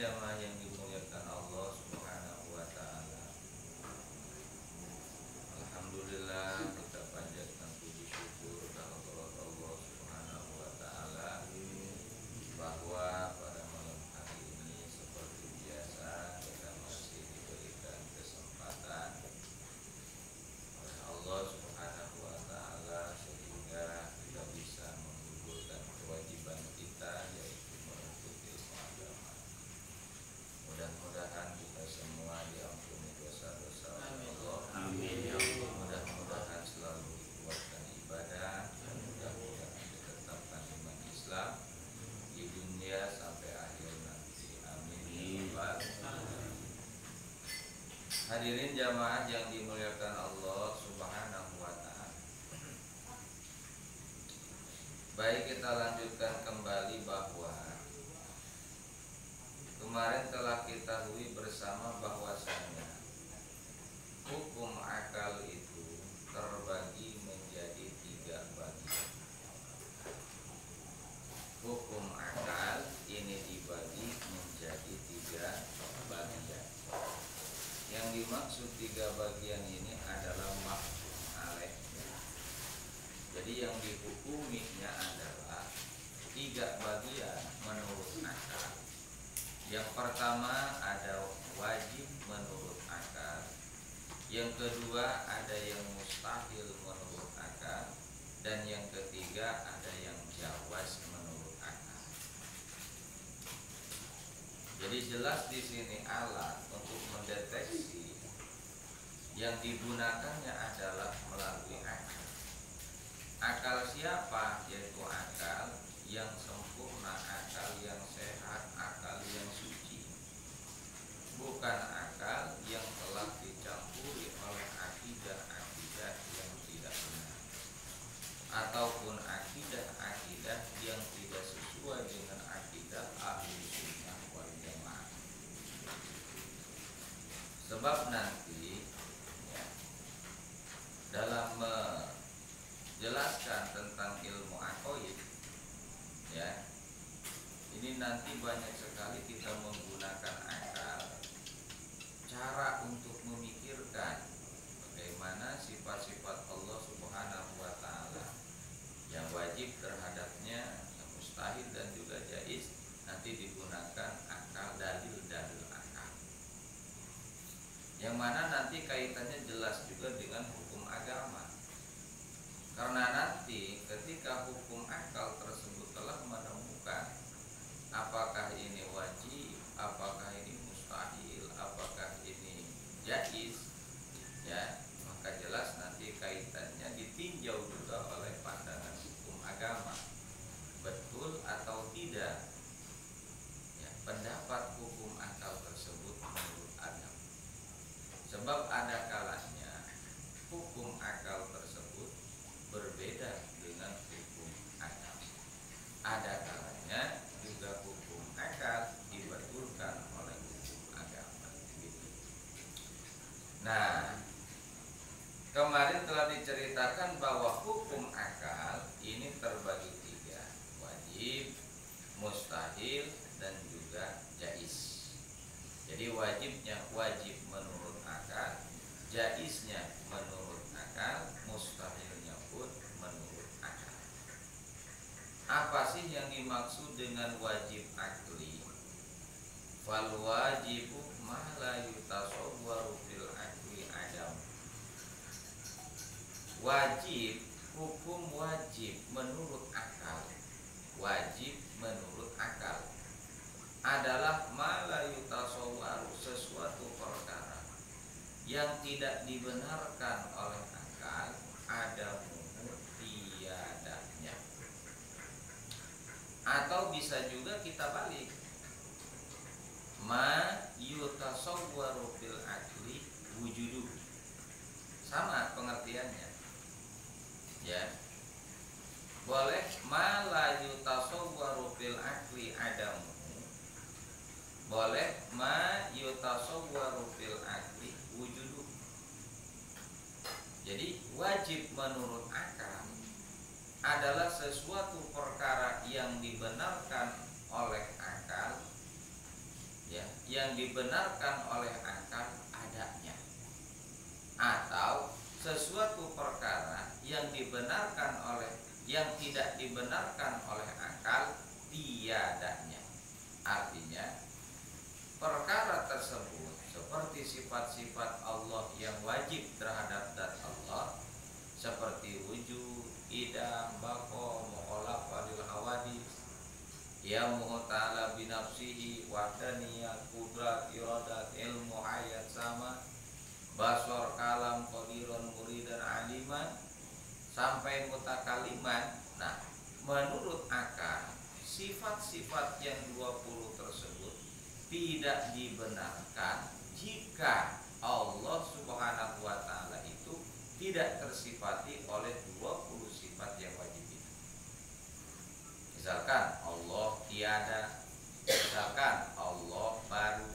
jamaah yang dimuliakan Allah Subhanahu wa taala. Alhamdulillah, kita panjatkan puji syukur kehadirat Allah Subhanahu wa taala bahwa pada malam hari ini seperti biasa kita masih diberikan kesempatan oleh Allah Subhanahu wa taala sehingga kita bisa menggugurkan kewajiban kita, yaitu menuntut ilmu agama. Mudah-mudahan kita semua diampuni dosa-dosa oleh Allah. Amin ya Allah. Mudah-mudahan selalu dikuatkan ibadah dan mudah-mudahan ditetapkan iman Islam di dunia sampai akhir nanti. Amin ya Allah. Hadirin jamaah yang dimuliakan Allah Subhanahu wa taala. Baik, kita lanjutkan kembali bahwa kemarin telah kita ketahui bersama bahwasanya hukum akal itu terbagi menjadi 3 bagian. Hukum akal ini dibagi menjadi 3 bagian. Yang dimaksud 3 bagian ini adalah mahkum alaih. Jadi yang dihukuminya adalah 3 bagian menurut akal. Yang pertama ada wajib menurut akal. Yang kedua ada yang mustahil menurut akal. Dan yang ketiga ada yang jawaz menurut akal. Jadi jelas di sini alat untuk mendeteksi yang digunakannya adalah melalui akal. Akal siapa? Yaitu akal yang sempurna, akal yang sehat, akal yang suci. Bukan akal yang telah dicampuri oleh akidah-akidah yang tidak benar, ataupun akidah-akidah yang tidak sesuai dengan akidah ahli sunnah wal jamaah. Sebab nanti ya, dalam menjelaskan tentang ilmu aqaid, ya, ini nanti banyak sekali kita menggunakan akal, cara untuk memikirkan bagaimana sifat-sifat Allah Subhanahu wa taala yang wajib terhadapnya, yang mustahil dan juga jaiz, nanti digunakan akal, dalil-dalil akal. Yang mana nanti kaitannya jelas juga dengan hukum agama. Karena nanti ketika hukum akal tersebut telah menemukan apakah ini wajib, apakah ini mustahil, apakah ini jaiz, ya, maka jelas nanti kaitannya ditinjau juga oleh pandangan hukum agama, betul atau tidak, ya, pendapat hukum akal tersebut menurut agama. Sebab ada kalanya hukum akal tersebut berbeda dengan hukum akal. Ada kalanya juga hukum akal dibetulkan oleh hukum agama. Gitu. Nah, kemarin telah diceritakan bahwa hukum akal ini terbagi 3, wajib, mustahil, dan juga jaiz. Jadi wajibnya wajib menurut akal, jaiznya menurut akal, mustahilnya pun menurut akal. Apa sih yang dimaksud dengan wajib akli? Fal wajibu ma la yutasawwaru fil akli adam. Wajib, hukum wajib menurut akal, wajib menurut akal adalah ma la yutasawwaru, sesuatu perkara yang tidak dibenarkan oleh akal, ada tiadanya. Atau bisa juga kita balik, ma yutasawwaru fil akli wujuduh. Sama pengertiannya, ya. Boleh ma la yutasawwaru fil akli adamu, boleh ma yutasawwaru fil akli wujuduh. Jadi wajib menurut akal adalah sesuatu perkara yang dibenarkan oleh akal, ya, yang dibenarkan oleh akal adanya, atau sesuatu perkara yang tidak dibenarkan oleh akal tiadanya. Artinya perkara tersebut seperti sifat-sifat Allah yang wajib terhadap zat Allah, seperti wujud, idam, baqo, mukhalafah lil hawadits, ya muhtala binafsihi, wahdaniyat, qudrat, iradat, ilmu, hayat, sama, basor, kalam, qadiran, muridan, aliman, sampai mutakaliman. Nah, menurut akal sifat-sifat yang 20 tersebut tidak dibenarkan jika Allah Subhanahu wa taala itu tidak tersifati oleh 20 sifat yang wajib itu. Misalkan Allah tiada, misalkan Allah baru,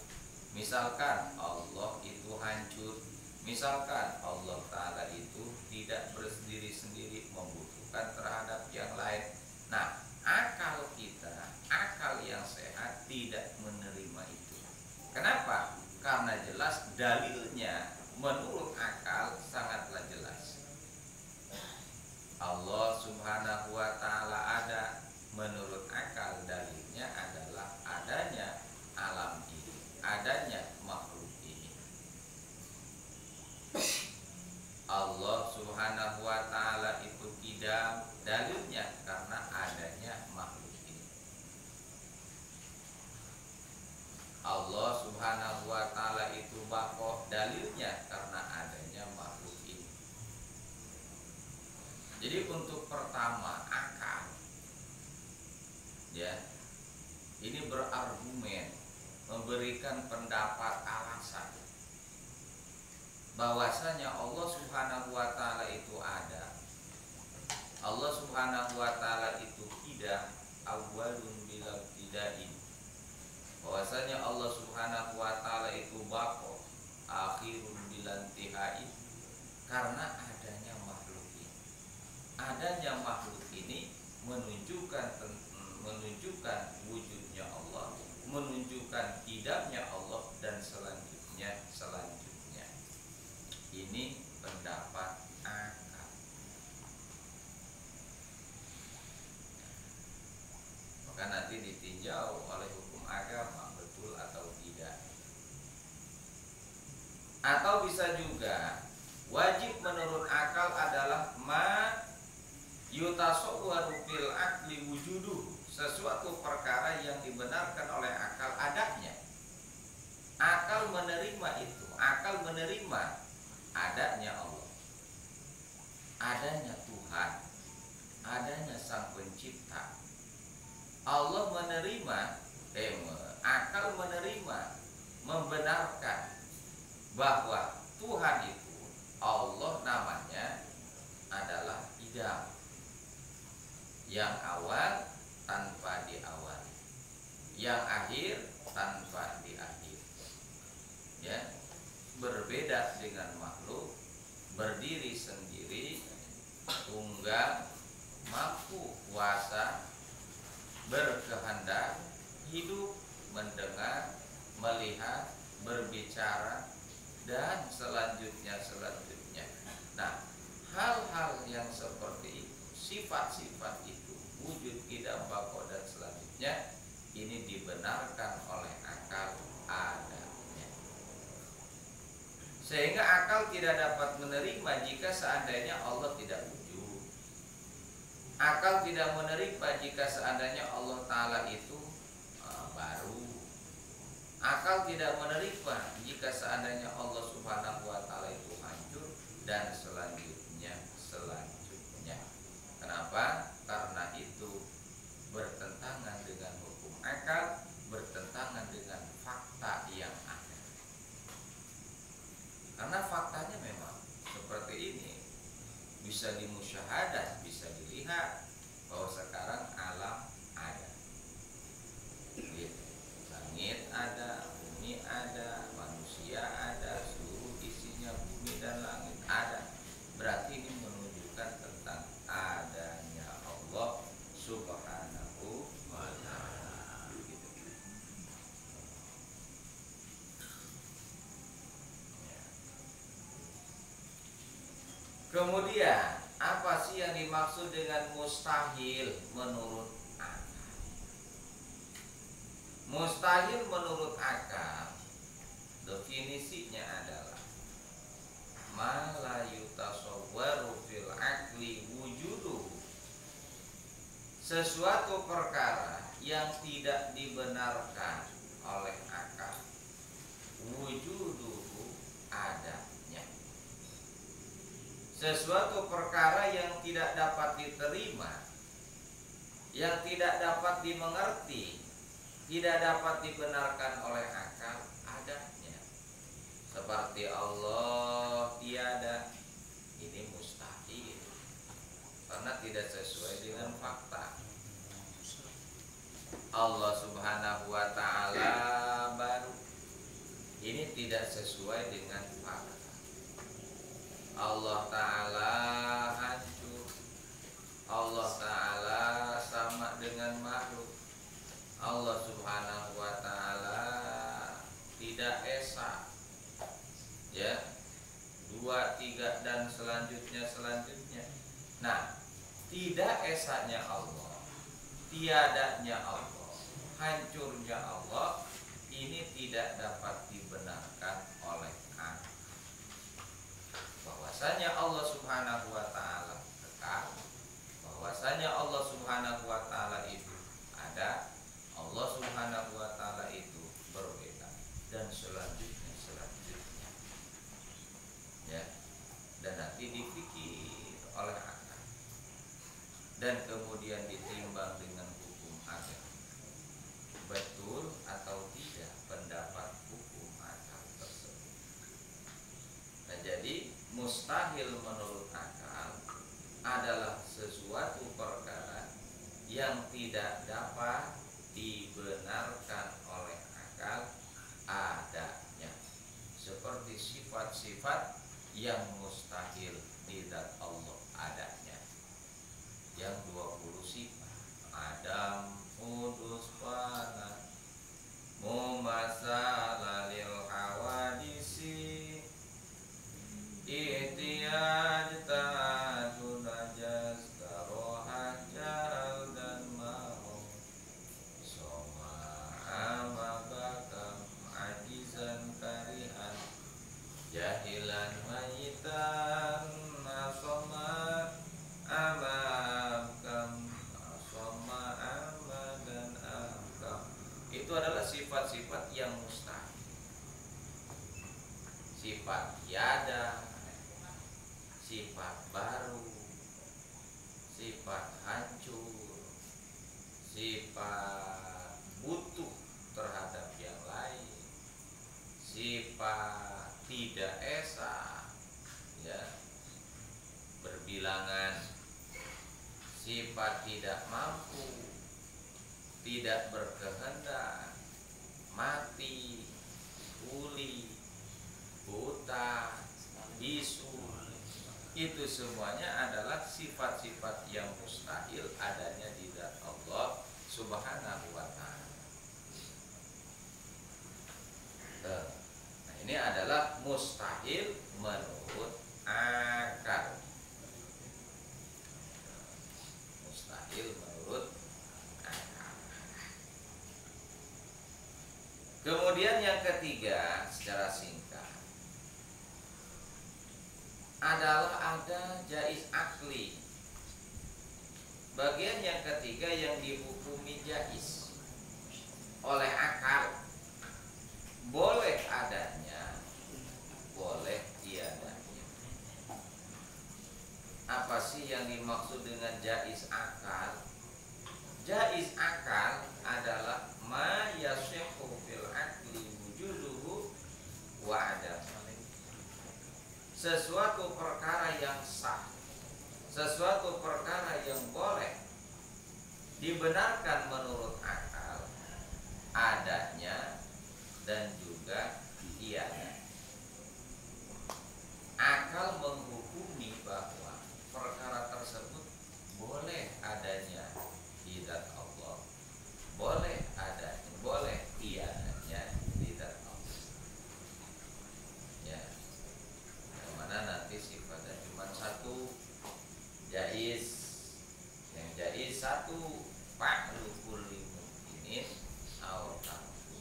misalkan Allah itu hancur, misalkan Allah taala itu tidak berdiri sendiri, membutuhkan terhadap yang lain. Nah, akal kita, akal yang sehat tidak menerima itu. Kenapa? Karena jelas dalilnya menurut akal sangatlah jelas. Allah Subhanahu wa taala ada, menurut akal dalilnya adalah adanya alam ini, adanya makhluk ini. Allah Subhanahu wa taala itu tidak, dalilnya karena adanya makhluk ini. Allah Subhanahu wa taala itu baqo, dalilnya karena adanya makhluk ini. Jadi untuk pertama akal, ya, ini berargumen, memberikan pendapat alasan bahwasanya Allah Subhanahu wa taala itu ada, Allah Subhanahu wa taala itu tidak, awalun bila tidain, bahwasanya Allah Subhanahu wa taala itu baqo, akhirun bila intihai, karena adanya makhluk ini. Adanya makhluk ini menunjukkan wujudnya Allah, menunjukkan tidaknya Allah, dan selanjutnya. Ini pendapat akal. Maka nanti ditinjau oleh hukum agama betul atau tidak. Atau bisa juga wajib menurut akal adalah ma yutasawwaru fil aqli wujuduhu, sesuatu perkara yang dibenarkan oleh akal adanya. Akal menerima itu, akal menerima adanya Allah, adanya Tuhan, adanya Sang Pencipta. Allah menerima, akal menerima, membenarkan bahwa Tuhan itu, Allah namanya adalah idam, yang awal tanpa diawali, yang akhir tanpa diakhiri. Ya, berbeda dengan makhluk, berdiri sendiri, tunggal, mampu kuasa, berkehendak, hidup, mendengar, melihat, berbicara, dan selanjutnya. Nah, hal-hal yang seperti itu, sifat-sifat itu, wujud, idam, baqo, dan selanjutnya, ini dibenarkan oleh akal adanya. Sehingga akal tidak dapat menerima jika seandainya Allah tidak wujud. Akal tidak menerima jika seandainya Allah Ta'ala itu baru. Akal tidak menerima jika seandainya Allah Subhanahu wa Ta'ala itu hancur, dan selanjutnya. Kenapa? Karena itu bertentangan dengan hukum akal, bertentangan dengan fakta yang ada. Karena faktanya memang seperti ini, bisa dimusyahadah, bisa dilihat bahwa sekarang alam ada, langit ada, bumi ada, manusia ada, seluruh isinya bumi dan langit ada. Berarti ini menunjukkan tentang adanya Allah Subhanahu wa ta'ala. Kemudian apa sih yang dimaksud dengan mustahil menurut akal? Mustahil menurut akal definisinya adalah ma la yutasawwaru fil aqli wujuduhu, sesuatu perkara yang tidak dibenarkan oleh akal, wujuduhu adanya. Sesuatu perkara yang tidak dapat diterima, yang tidak dapat dimengerti, tidak dapat dibenarkan oleh akal adanya. Seperti Allah tiada, ini mustahil karena tidak sesuai dengan fakta. Allah subhanahu wa ta'ala baru, ini tidak sesuai dengan fakta. Allah ta'ala hancur, Allah ta'ala sama dengan makhluk, Allah subhanahu wa ta'ala tidak esa, ya, 2, 3 dan selanjutnya. Nah, tidak esanya Allah, tiadanya Allah, hancurnya Allah, ini tidak dapat dibenarkan oleh akal. Bahwasanya Allah subhanahu wa ta'ala kekal, bahwasanya Allah subhanahu wa ta'ala itu ada, Allah subhanahu wa ta'ala itu berbeda, dan selanjutnya, ya, dan nanti dipikir oleh akal dan kemudian ditimbang dengan hukum agama, betul atau tidak pendapat hukum akal tersebut. Nah, jadi mustahil menurut akal adalah sesuatu perkara yang tidak dapat dibenarkan oleh akal adanya, seperti sifat-sifat yang mustahil di zat Allah adanya, yang 20 sifat: Adam, Udus, Fana, Mumasala lil hawadisi, Ihtiyaj, ta'adu, najas, karohah, jahal, dan ma'hum, Soma, amabakam, ajizan, karihan, jahilan, mayitan, asoma, amabakam, asoma, amadan, akam. Itu adalah sifat-sifat yang mustahil. Sifat tiada, sifat baru, sifat hancur, sifat butuh terhadap yang lain, sifat tidak esa, ya, berbilangan, sifat tidak mampu, tidak berkehendak, mati, tuli, buta, bisu. Itu semuanya adalah sifat-sifat yang mustahil adanya di zat Allah subhanahu wa ta'ala. Nah, ini adalah mustahil menurut akal. Mustahil menurut akal. Kemudian yang ketiga secara singkat adalah ada jaiz akli. Bagian yang ketiga yang dihukumi jaiz oleh akal, boleh adanya, boleh tiadanya. Apa sih yang dimaksud dengan jaiz akal? Jaiz akal adalah ma yasihhu fil akli wujuduhu wa adam. Sesuatu perkara yang sah, sesuatu perkara yang boleh dibenarkan menurut akal adanya dan juga tiada. Akal menghukumi bahwa perkara tersebut boleh adanya di zat Allah, boleh adanya, boleh tiadanya di zat Allah. Ya, yang mana nanti sifatnya cuma satu, satu fa'lu kulli mungkinin aw tarku,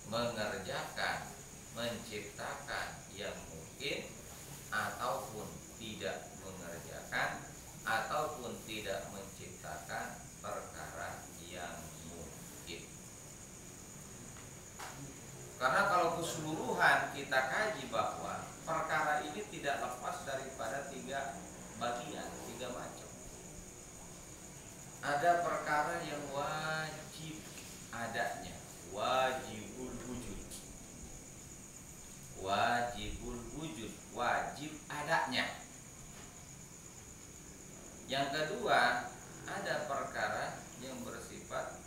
mengerjakan, menciptakan yang mungkin ataupun tidak mengerjakan ataupun tidak menciptakan perkara yang mungkin. Karena kalau keseluruhan kita kaji bahwa perkara ini tidak lepas daripada tiga bagian, tiga macam. Ada perkara yang wajib adanya, wajibul wujud. Wajibul wujud, wajib adanya. Yang kedua, ada perkara yang bersifat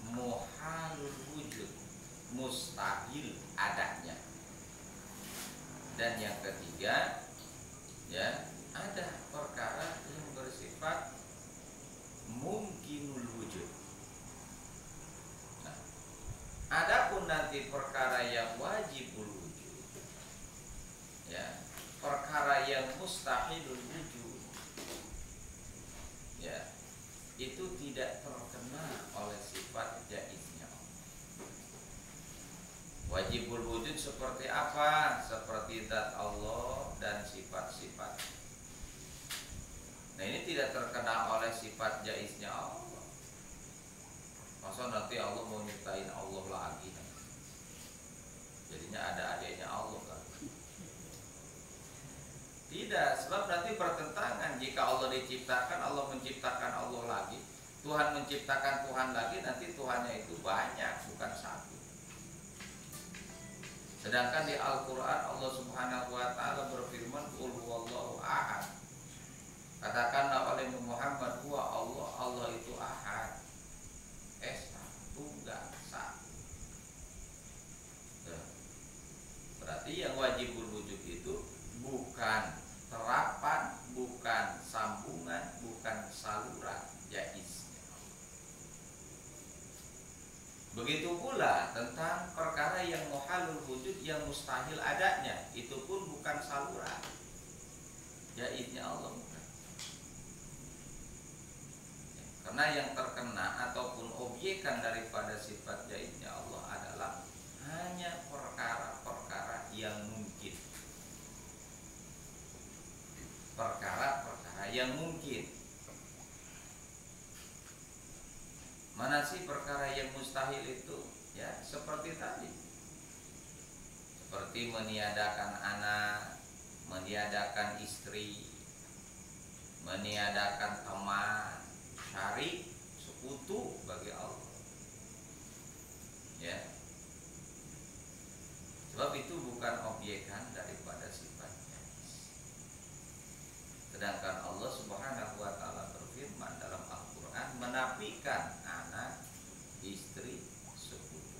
muhalul wujud, mustahil adanya. Dan yang ketiga, ya, ada perkara yang bersifat mungkinul wujud. Nah, adapun nanti perkara yang wajibul wujud, ya, perkara yang mustahilul wujud, ya, itu tidak terkena oleh sifat jaiznya. Wajibul wujud seperti apa? Seperti zat Allah dan sifat-sifat. Nah, ini tidak terkena oleh sifat jaiznya Allah. Masa nanti Allah mau nyiptain Allah lagi? Jadinya ada adanya Allah kan? Tidak, sebab nanti bertentangan. Jika Allah diciptakan, Allah menciptakan Allah lagi, Tuhan menciptakan Tuhan lagi, nanti Tuhannya itu banyak, bukan satu. Sedangkan di Al-Quran Allah Subhanahu wa Ta'ala berfirman, Qul huwallahu ahad. Katakanlah oleh Muhammad, huwa Allah, Allah itu ahad, esa, tunggal, satu. Berarti yang wajibul wujud itu bukan terapan, bukan sambungan, bukan saluran jaiz. Begitu pula tentang perkara yang muhalul wujud, yang mustahil adanya, itu pun bukan saluran jaiznya Allah, bukan. Karena yang terkena ataupun obyekan daripada sifat jaiznya Allah adalah hanya perkara-perkara yang mungkin. Perkara-perkara yang mungkin. Mana sih perkara yang mustahil itu? Ya, seperti tadi. Seperti meniadakan anak, meniadakan istri, meniadakan teman, syari, sekutu bagi Allah. Ya. Sebab itu bukan obyekan daripada sifatnya. Sedangkan Allah Subhanahu wa Ta'ala berfirman dalam Al-Quran menafikan anak, istri, sekutu.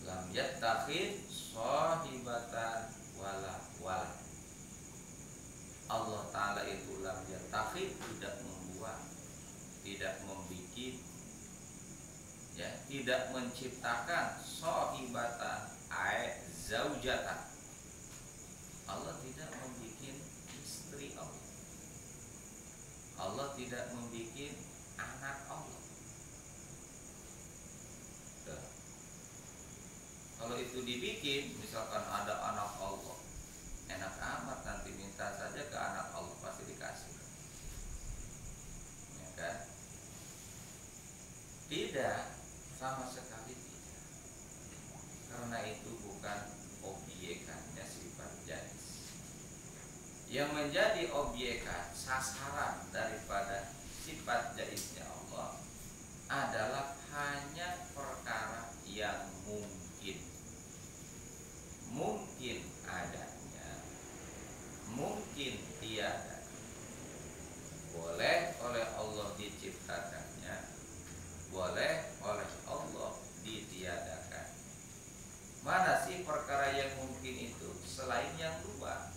Lam yattakhid shahibatan wala walad. Allah Ta'ala itu lam yattakhid, tidak membuat, tidak membikin, ya, tidak menciptakan shahibatan ay zaujatan. Allah tidak membikin istri Allah. Allah tidak membikin anak Allah. Tuh. Kalau itu dibikin, misalkan ada anak Allah, enak amat, nanti minta saja ke anak Allah pasti dikasih, ya kan? Tidak, sama sekali tidak. Karena itu bukan obyekannya sifat jaiz. Yang menjadi obyekan, sasaran daripada sifat jaiznya Allah adalah hanya perkara yang mungkin. Mungkin adanya, mungkin tiada. Boleh oleh Allah diciptakannya, boleh oleh Allah ditiadakan. Mana sih perkara yang mungkin itu selain yang dua?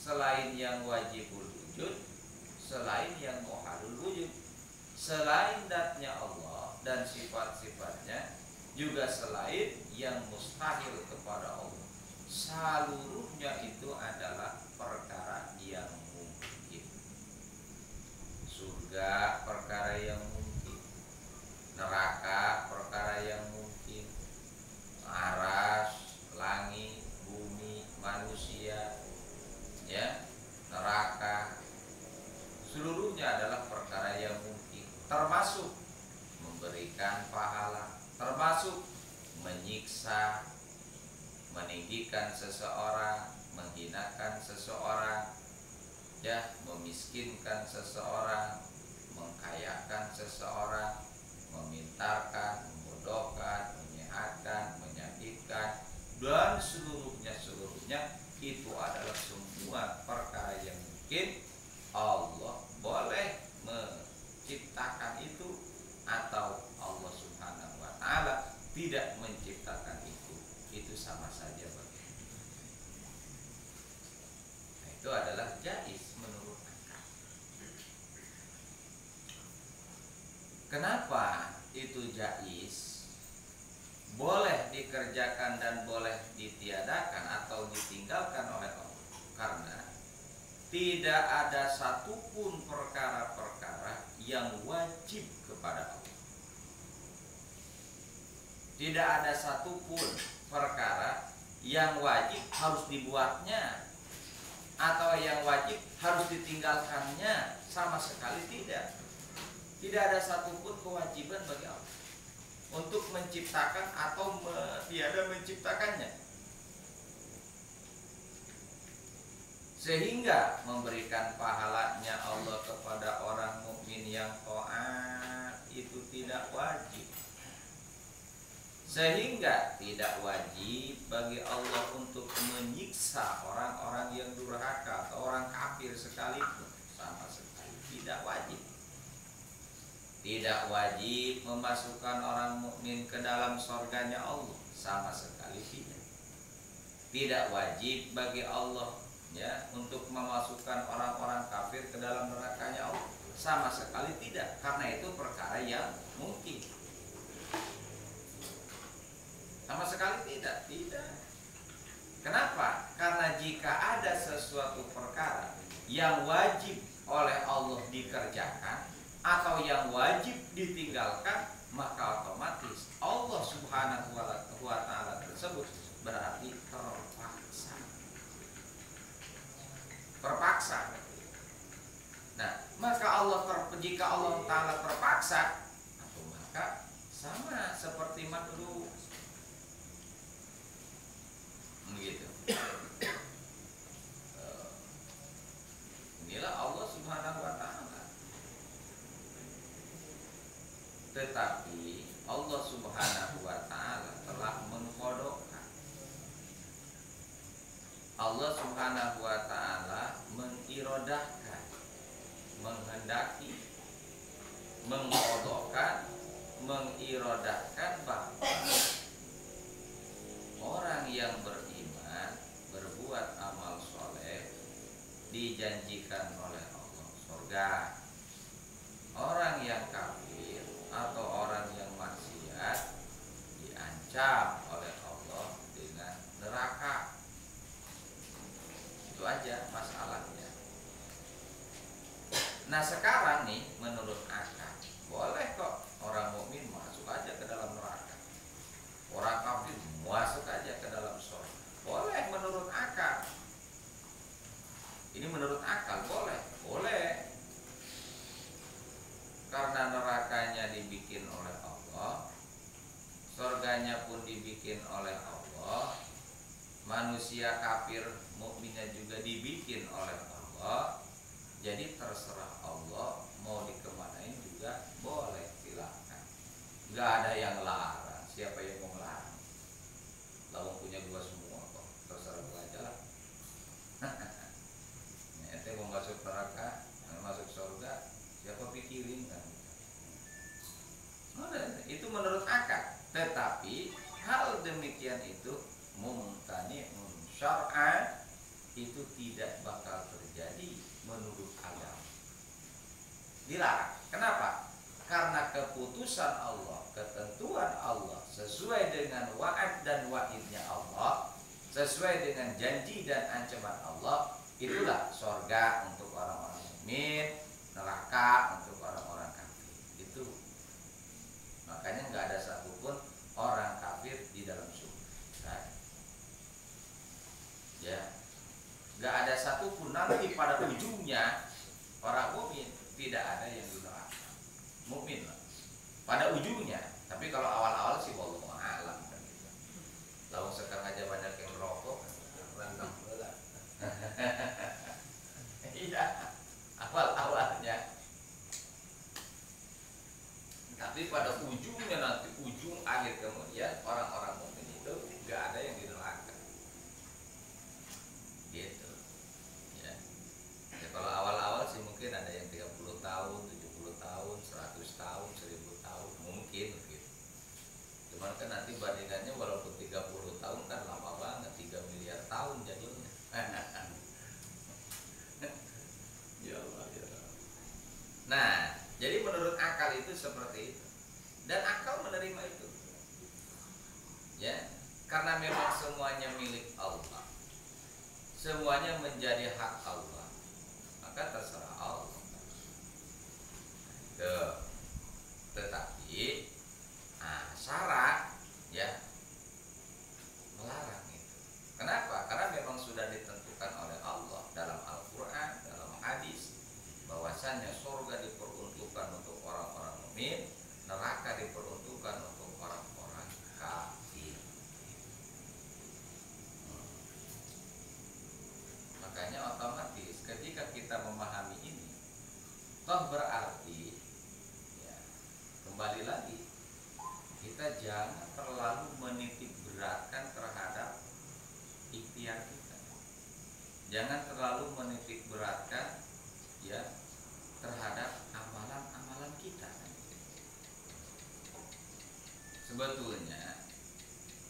Selain yang wajibul wujud, selain yang muhalul wujud, selain zatnya Allah dan sifat-sifatnya, juga selain yang mustahil kepada Allah. Seluruhnya itu adalah perkara yang mungkin. surga perkara yang mungkin, neraka perkara yang mungkin, aras, langit, bumi, manusia, ya, neraka, seluruhnya adalah perkara yang mungkin, termasuk memberikan pahala, termasuk menyiksa, meninggikan seseorang, menghinakan seseorang, ya, memiskinkan seseorang, mengkayakan seseorang, memintarkan, membodohkan, menyehatkan, menyakitkan, dan seluruhnya itu adalah semua perkara yang mungkin. Allah boleh menciptakan itu atau Allah Subhanahu wa taala tidak menciptakan itu sama saja bagi. Nah, itu adalah jaiz menurut akal. Kenapa itu jaiz? Boleh dikerjakan dan boleh ditiadakan atau ditinggalkan oleh Allah, karena tidak ada satupun perkara-perkara yang wajib kepada Allah. Tidak ada satupun perkara yang wajib harus dibuatnya atau yang wajib harus ditinggalkannya, sama sekali tidak. Tidak ada satupun kewajiban bagi Allah untuk menciptakan atau tiada menciptakannya, sehingga memberikan pahalanya Allah kepada orang mukmin yang taat itu tidak wajib. Sehingga tidak wajib bagi Allah untuk menyiksa orang-orang yang durhaka atau orang kafir sekalipun, sama sekali tidak wajib. Tidak wajib memasukkan orang mukmin ke dalam surganya Allah, sama sekali tidak. Tidak wajib bagi Allah, ya, untuk memasukkan orang-orang kafir ke dalam nerakanya Allah, sama sekali tidak, karena itu perkara yang mungkin. Sama sekali tidak. Kenapa? Karena jika ada sesuatu perkara yang wajib oleh Allah dikerjakan atau yang wajib ditinggalkan, maka otomatis Allah Subhanahu wa taala tersebut berarti terpaksa. Nah, maka jika Allah taala terpaksa, atau maka sama seperti makhluk. Begitu. Inilah Allah Subhanahu wa taala. Tetapi Allah Subhanahu wa taala telah mengkodokkan. Allah Subhanahu wa taala mengirodahkan, menghendaki, mengkodokkan, mengirodahkan bahwa orang yang beriman, berbuat amal soleh, dijanjikan oleh Allah surga. Orang yang kafir atau orang yang maksiat diancam oleh Allah dengan neraka. Itu aja masalahnya. Nah, sekarang nih menurut akal boleh kok orang mukmin masuk aja ke dalam neraka, orang kafir masuk aja ke dalam surga. Boleh menurut akal. Ini menurut akal boleh. Karena nerakanya dibikin oleh Allah, surganya pun dibikin oleh Allah, manusia kafir mukminnya juga dibikin oleh Allah. Jadi terserah Allah mau dikemanain juga boleh, silakan. Gak ada yang larang. Siapa yang mau melarang? Lawang punya dua semua kok, terserah gua aja lah. Ente mau masuk neraka, mau masuk surga, siapa pikirin kan? Itu menurut akal. Tetapi hal demikian itu mumtani'un syar'an, itu tidak bakal terjadi menurut agama. Dilarang. Kenapa? Karena keputusan Allah, ketentuan Allah sesuai dengan wa'ad dan wa'idnya Allah, sesuai dengan janji dan ancaman Allah, itulah surga untuk orang-orang mukmin, neraka untuk Orang mukmin tidak ada yang di neraka. Mukmin lah. Pada ujungnya, tapi kalau awal-awal sih wallahu a'lam kan gitu. Lalu sekarang aja banyak yang merokok, randang bola. Iya, awal-awalnya. Tapi pada ujungnya nanti, ujung akhir kemudian orang-orang mukmin itu nggak ada yang di neraka. Gitu. Ya. Ya, kalau awal-awal sih mungkin ada yang 30 tahun, 70 tahun, 100 tahun, 1000 tahun mungkin gitu. Cuman kan nanti bandingannya walaupun 30 tahun kan lama banget, 3 miliar tahun jadinya. Ya Allah, ya Allah. Nah, jadi menurut akal itu seperti itu. Dan akal menerima itu. Ya, karena memang semuanya milik Allah. Semuanya menjadi hak Allah. Maka terserah Allah. Tetapi syarat ya melarang itu. Kenapa? Karena memang sudah ditentukan oleh Allah dalam Al-Quran, dalam hadis, bahwasannya surga diperuntukkan untuk orang-orang mukmin, neraka diperuntukkan untuk orang-orang kafir. Makanya otomatis ketika kita memahami ini, toh berarti ya, kembali lagi kita jangan terlalu menitik beratkan terhadap ikhtiar kita. Jangan terlalu menitik beratkan ya terhadap amalan-amalan kita. Sebetulnya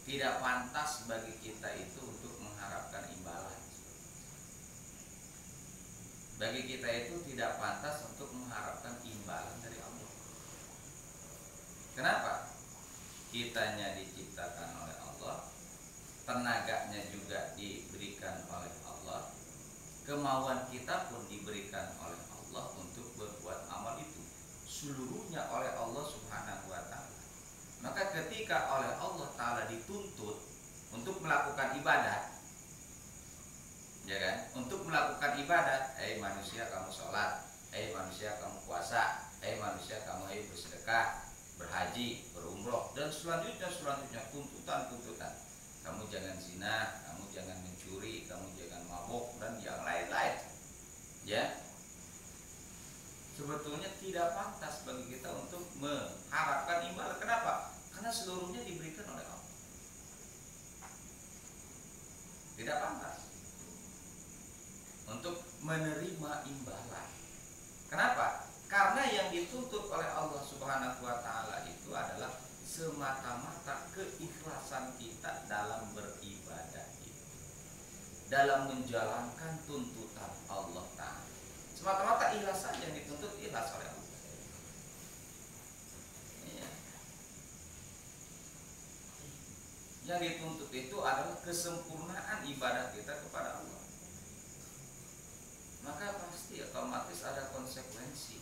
tidak pantas bagi kita itu untuk mengharapkan imbalan. Bagi kita itu tidak pantas untuk mengharapkan imbalan dari Allah. Kenapa? Kitanya diciptakan oleh Allah, tenaganya juga diberikan oleh Allah, kemauan kita pun diberikan oleh Allah untuk berbuat amal itu, seluruhnya oleh Allah Subhanahu wa ta'ala. Maka ketika oleh Allah Ta'ala dituntut untuk melakukan ibadah, ya kan? Untuk melakukan ibadah, manusia kamu sholat, manusia kamu puasa, manusia kamu bersedekah, berhaji, berumroh, dan selanjutnya tuntutan. Kamu jangan zina, kamu jangan mencuri, kamu jangan mabuk, dan yang lain-lain. Ya, sebetulnya tidak pantas bagi kita untuk mengharapkan imbalan. Kenapa? Karena seluruhnya diberikan oleh Allah. Tidak pantas untuk menerima imbalan. Kenapa? Karena yang dituntut oleh Allah Subhanahu wa ta'ala itu adalah semata-mata keikhlasan kita dalam beribadah itu, dalam menjalankan tuntutan Allah Ta'ala. Semata-mata ikhlas saja yang dituntut, ikhlas oleh Allah. Iya. Yang dituntut itu adalah kesempurnaan ibadah kita kepada Allah. Maka pasti otomatis ada konsekuensi.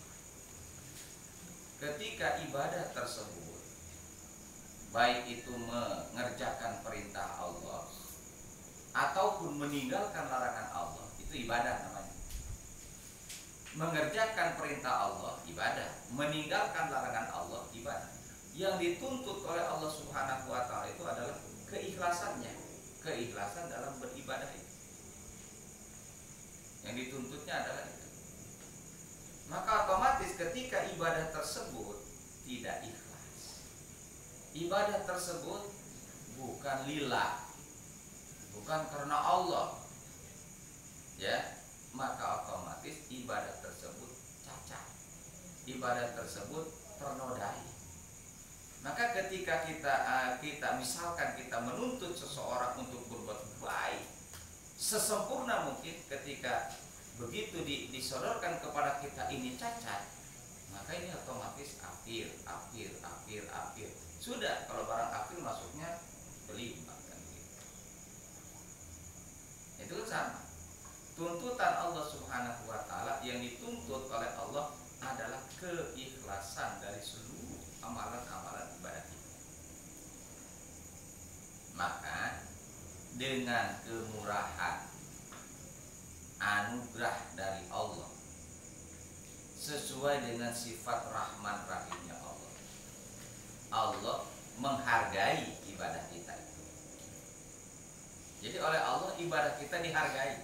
Ketika ibadah tersebut, baik itu mengerjakan perintah Allah ataupun meninggalkan larangan Allah, itu ibadah namanya. Mengerjakan perintah Allah, ibadah. Meninggalkan larangan Allah, ibadah. Yang dituntut oleh Allah Subhanahu wa ta'ala itu adalah keikhlasannya, keikhlasan dalam beribadah itu. Yang dituntutnya adalah itu. Maka otomatis ketika ibadah tersebut tidak ikhlas, ibadah tersebut bukan lillah, bukan karena Allah, ya, maka otomatis ibadah tersebut cacat, ibadah tersebut ternodai. Maka ketika kita misalkan kita menuntut seseorang untuk berbuat baik sesempurna mungkin, ketika begitu disodorkan kepada kita ini cacat, maka ini otomatis akhir. Sudah, kalau barang akhir masuknya kelima kan gitu. Itu sama. Tuntutan Allah Subhanahu wa ta'ala, yang dituntut oleh Allah adalah keikhlasan dari seluruh amalan-amalan ibadah kita. Maka dengan kemurahan anugerah dari Allah, sesuai dengan sifat Rahman Rahimnya Allah. Allah menghargai ibadah kita itu. Jadi oleh Allah ibadah kita dihargai,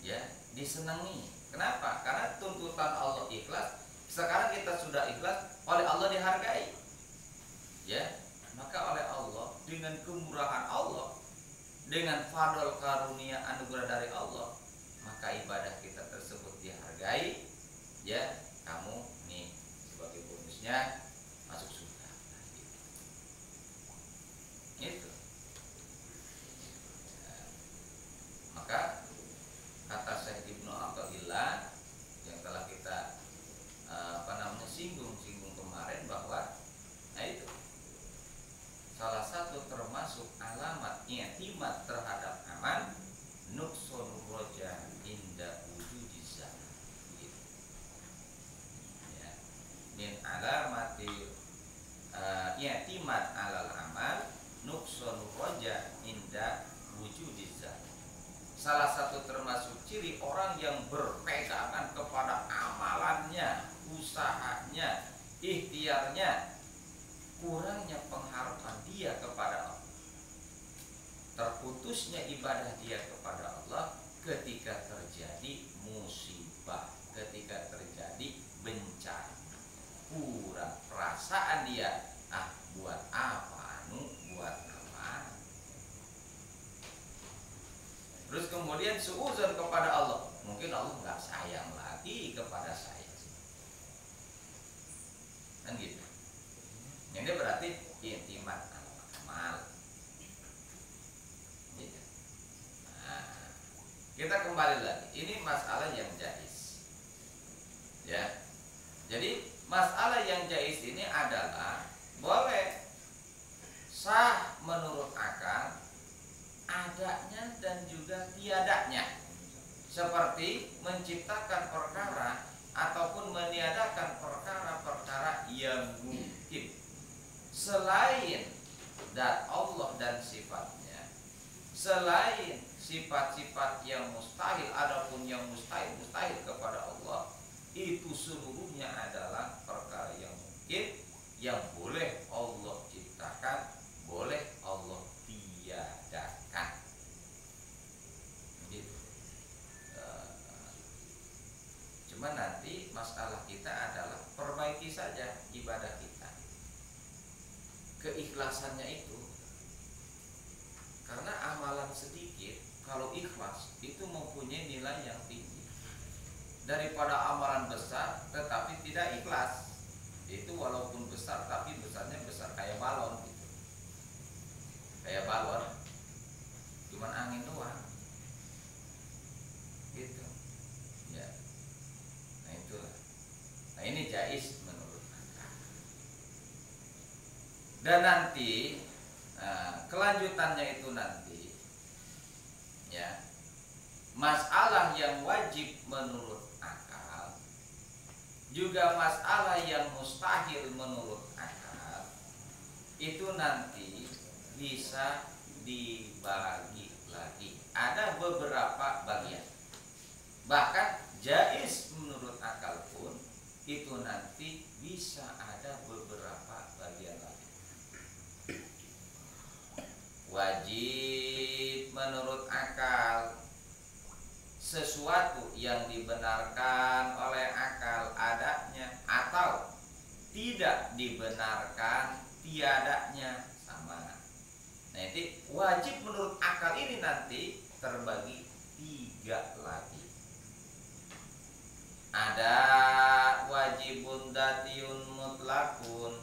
ya, disenangi. Kenapa? Karena tuntutan Allah ikhlas. Sekarang kita sudah ikhlas, oleh Allah dihargai, ya. Maka oleh Allah, dengan kemurahan Allah, dengan fadl karunia anugerah dari Allah, maka ibadah kita tersebut dihargai, ya. Kamu nih sebagai bonusnya masuk surga. Itu. Maka kata Syekh Ibnu Athaillah yang telah kita singgung kemarin, bahwa itu salah satu termasuk alamat i'timad terhadap amal nuqsanur roja inda wujudiz zaman. Gitu. Ya. Min alamati i'timad alal amal nuqsanur roja inda wujudiz zaman. Salah satu termasuk ciri orang yang berpegangan kepada amalannya, usahanya, ikhtiarnya, kurangnya pengharapan dia kepada Allah, terputusnya ibadah dia kepada Allah ketika terjadi musibah, ketika terjadi bencana. Kurang perasaan dia, buat apa buat apa. Terus kemudian suudzon kepada Allah, mungkin Allah nggak sayang lagi kepada saya, kan gitu. Ini berarti i'timad amal. Gitu. Nah, kita kembali lagi. Ini masalah yang jaiz, ya. Jadi masalah yang jaiz ini adalah boleh, sah menurut akal, adanya dan juga tiadanya, seperti menciptakan perkara ataupun meniadakan perkara-perkara yang mungkin selain zat Allah dan sifatnya, selain sifat-sifat yang mustahil, adapun yang mustahil kepada Allah itu seluruhnya adalah perkara yang mungkin, yang boleh Allah ciptakan, boleh Allah tiadakan. Gitu. Cuma nanti masalah kita adalah perbaiki saja ibadah kita, keikhlasannya itu. Karena amalan sedikit kalau ikhlas itu mempunyai nilai yang tinggi daripada amalan besar tetapi tidak ikhlas. Itu walaupun besar tapi besarnya besar kayak balon gitu. Kayak balon, cuman angin doang, gitu, ya. Nah itulah. Nah ini jaiz menurut akal. Dan nanti kelanjutannya itu nanti, ya, masalah yang wajib menurut akal, juga masalah yang mustahil menurut akal, itu nanti bisa dibagi lagi. Ada beberapa bagian. Bahkan jaiz menurut akal pun itu nanti bisa ada beberapa bagian lagi. Wajib menurut akal, sesuatu yang dibenarkan oleh akal adanya atau tidak dibenarkan tiadanya, sama. Nah itu wajib menurut akal ini nanti terbagi 3 lagi. Ada wajibun datiyun mutlakun,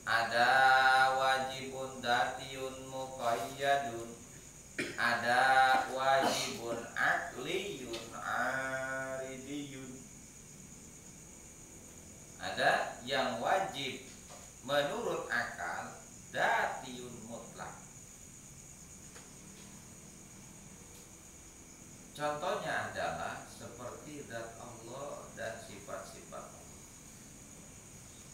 ada wajibun datiyun muqayyadun, ada wajibun akliyun aridiyun. Ada yang wajib menurut akal datiyun mutlak. Contohnya adalah seperti zat Allah dan sifat-sifat Allah.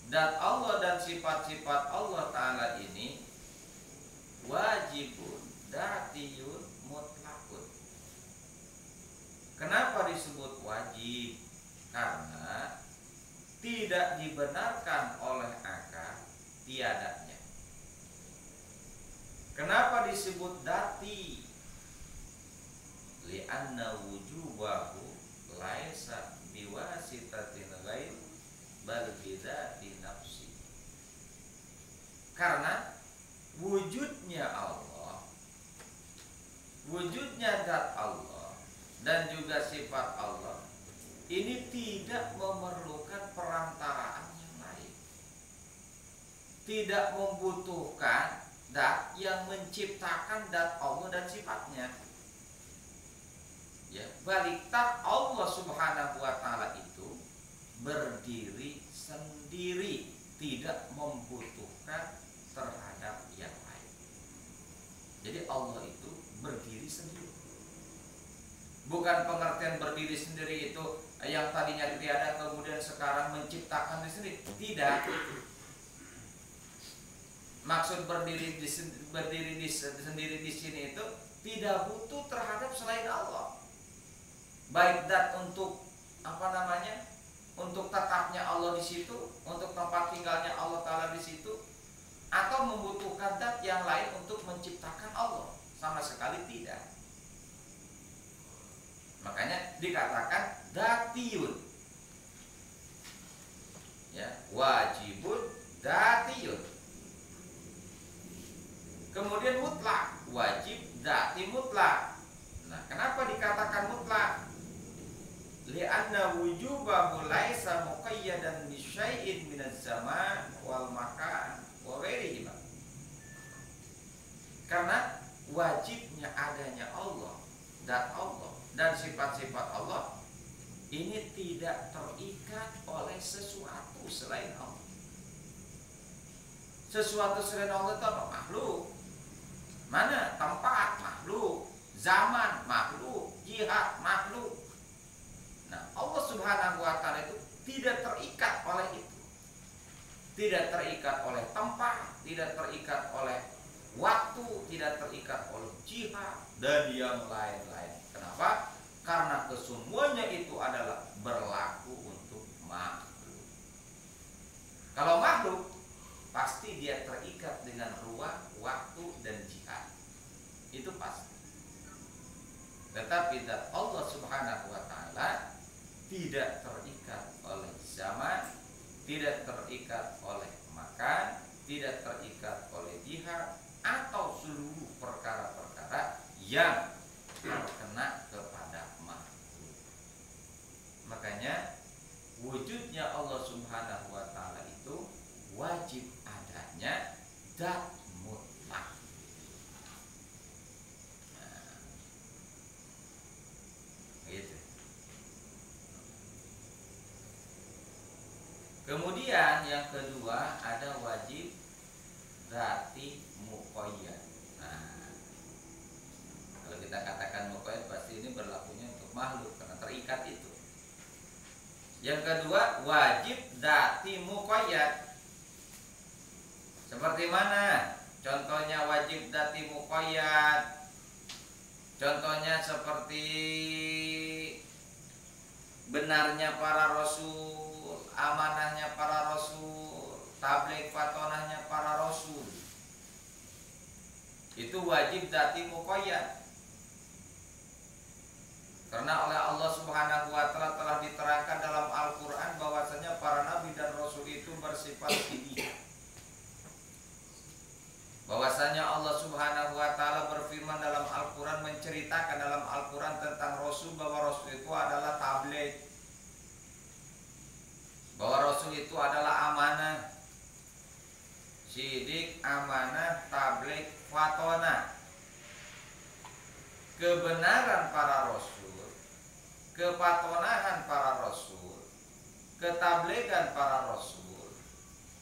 Zat Allah dan sifat-sifat Allah Ta'ala ini wajibun datiyun mutlakun. Kenapa disebut wajib? Karena tidak dibenarkan oleh akal tiadanya. Kenapa disebut dati? Li'anna wujubahu laisa biwasitatin ghair bal bidzati nafsi. Karena wujudnya Allah, wujudnya zat Allah dan juga sifat Allah ini tidak memerlukan perantaraan yang lain. Tidak membutuhkan zat yang menciptakan zat Allah dan sifatnya. Ya, baliktar Allah Subhanahu wa taala itu berdiri sendiri, tidak membutuhkan terhadap yang lain. Jadi Allah itu berdiri sendiri. Bukan pengertian berdiri sendiri itu yang tadinya tiada kemudian sekarang menciptakan diri sendiri. Tidak. Maksud berdiri sendiri di sini itu tidak butuh terhadap selain Allah. Baik dat untuk untuk tetapnya Allah di situ, untuk tempat tinggalnya Allah Ta'ala di situ, atau membutuhkan dat yang lain untuk menciptakan Allah, sama sekali tidak. Makanya dikatakan datiyun, ya, wajibun datiyun. Kemudian mutlak, wajib dati mutlak. Nah, kenapa dikatakan mutlak? Li'anna wujubahu laisa muqayyadan bi syai'in minaz zaman wal makan wa ghairihi. Karena wajibnya adanya Allah dan sifat-sifat Allah ini tidak terikat oleh sesuatu selain Allah. Sesuatu selain Allah itu apa? Makhluk. Mana? Tempat, makhluk. Zaman, makhluk. Jihad, makhluk. Nah, Allah Subhanahu wa taala itu tidak terikat oleh itu. Tidak terikat oleh tempat, tidak terikat oleh waktu, tidak terikat oleh jihad dan yang lain-lain. Kenapa? Karena kesemuanya itu adalah berlaku untuk makhluk. Kalau makhluk pasti dia terikat dengan ruang, waktu dan jihad. Itu pasti. Tetapi zat Allah Subhanahu wa taala tidak terikat oleh zaman, tidak terikat oleh makan, tidak terikat oleh jihad atau seluruh perkara-perkara yang terkena kepada makhluk. Makanya wujudnya Allah Subhanahu wa taala itu wajib adanya zat mutlak. Nah, gitu. Kemudian yang kedua ada wajib dzati muqayyad. Nah, kalau kita katakan muqayyad pasti ini berlakunya untuk makhluk karena terikat itu. Yang kedua wajib dzati muqayyad. Seperti mana? Contohnya wajib dzati muqayyad. Contohnya seperti benarnya para rasul, amanahnya para rasul, tabligh fatonahnya para rasul. Itu wajib dzati muqayyad. Karena oleh Allah Subhanahu wa taala telah diterangkan dalam Al-Qur'an bahwasanya para nabi dan rasul itu bersifat siddiq. Bahwasanya Allah Subhanahu wa taala berfirman dalam Al-Qur'an, menceritakan dalam Al-Qur'an tentang rasul bahwa rasul itu adalah tabligh. Bahwa rasul itu adalah amanah. Siddiq, amanah, tabligh, fatona. Kebenaran para rasul, kepatonahan para rasul, ketablegan para rasul,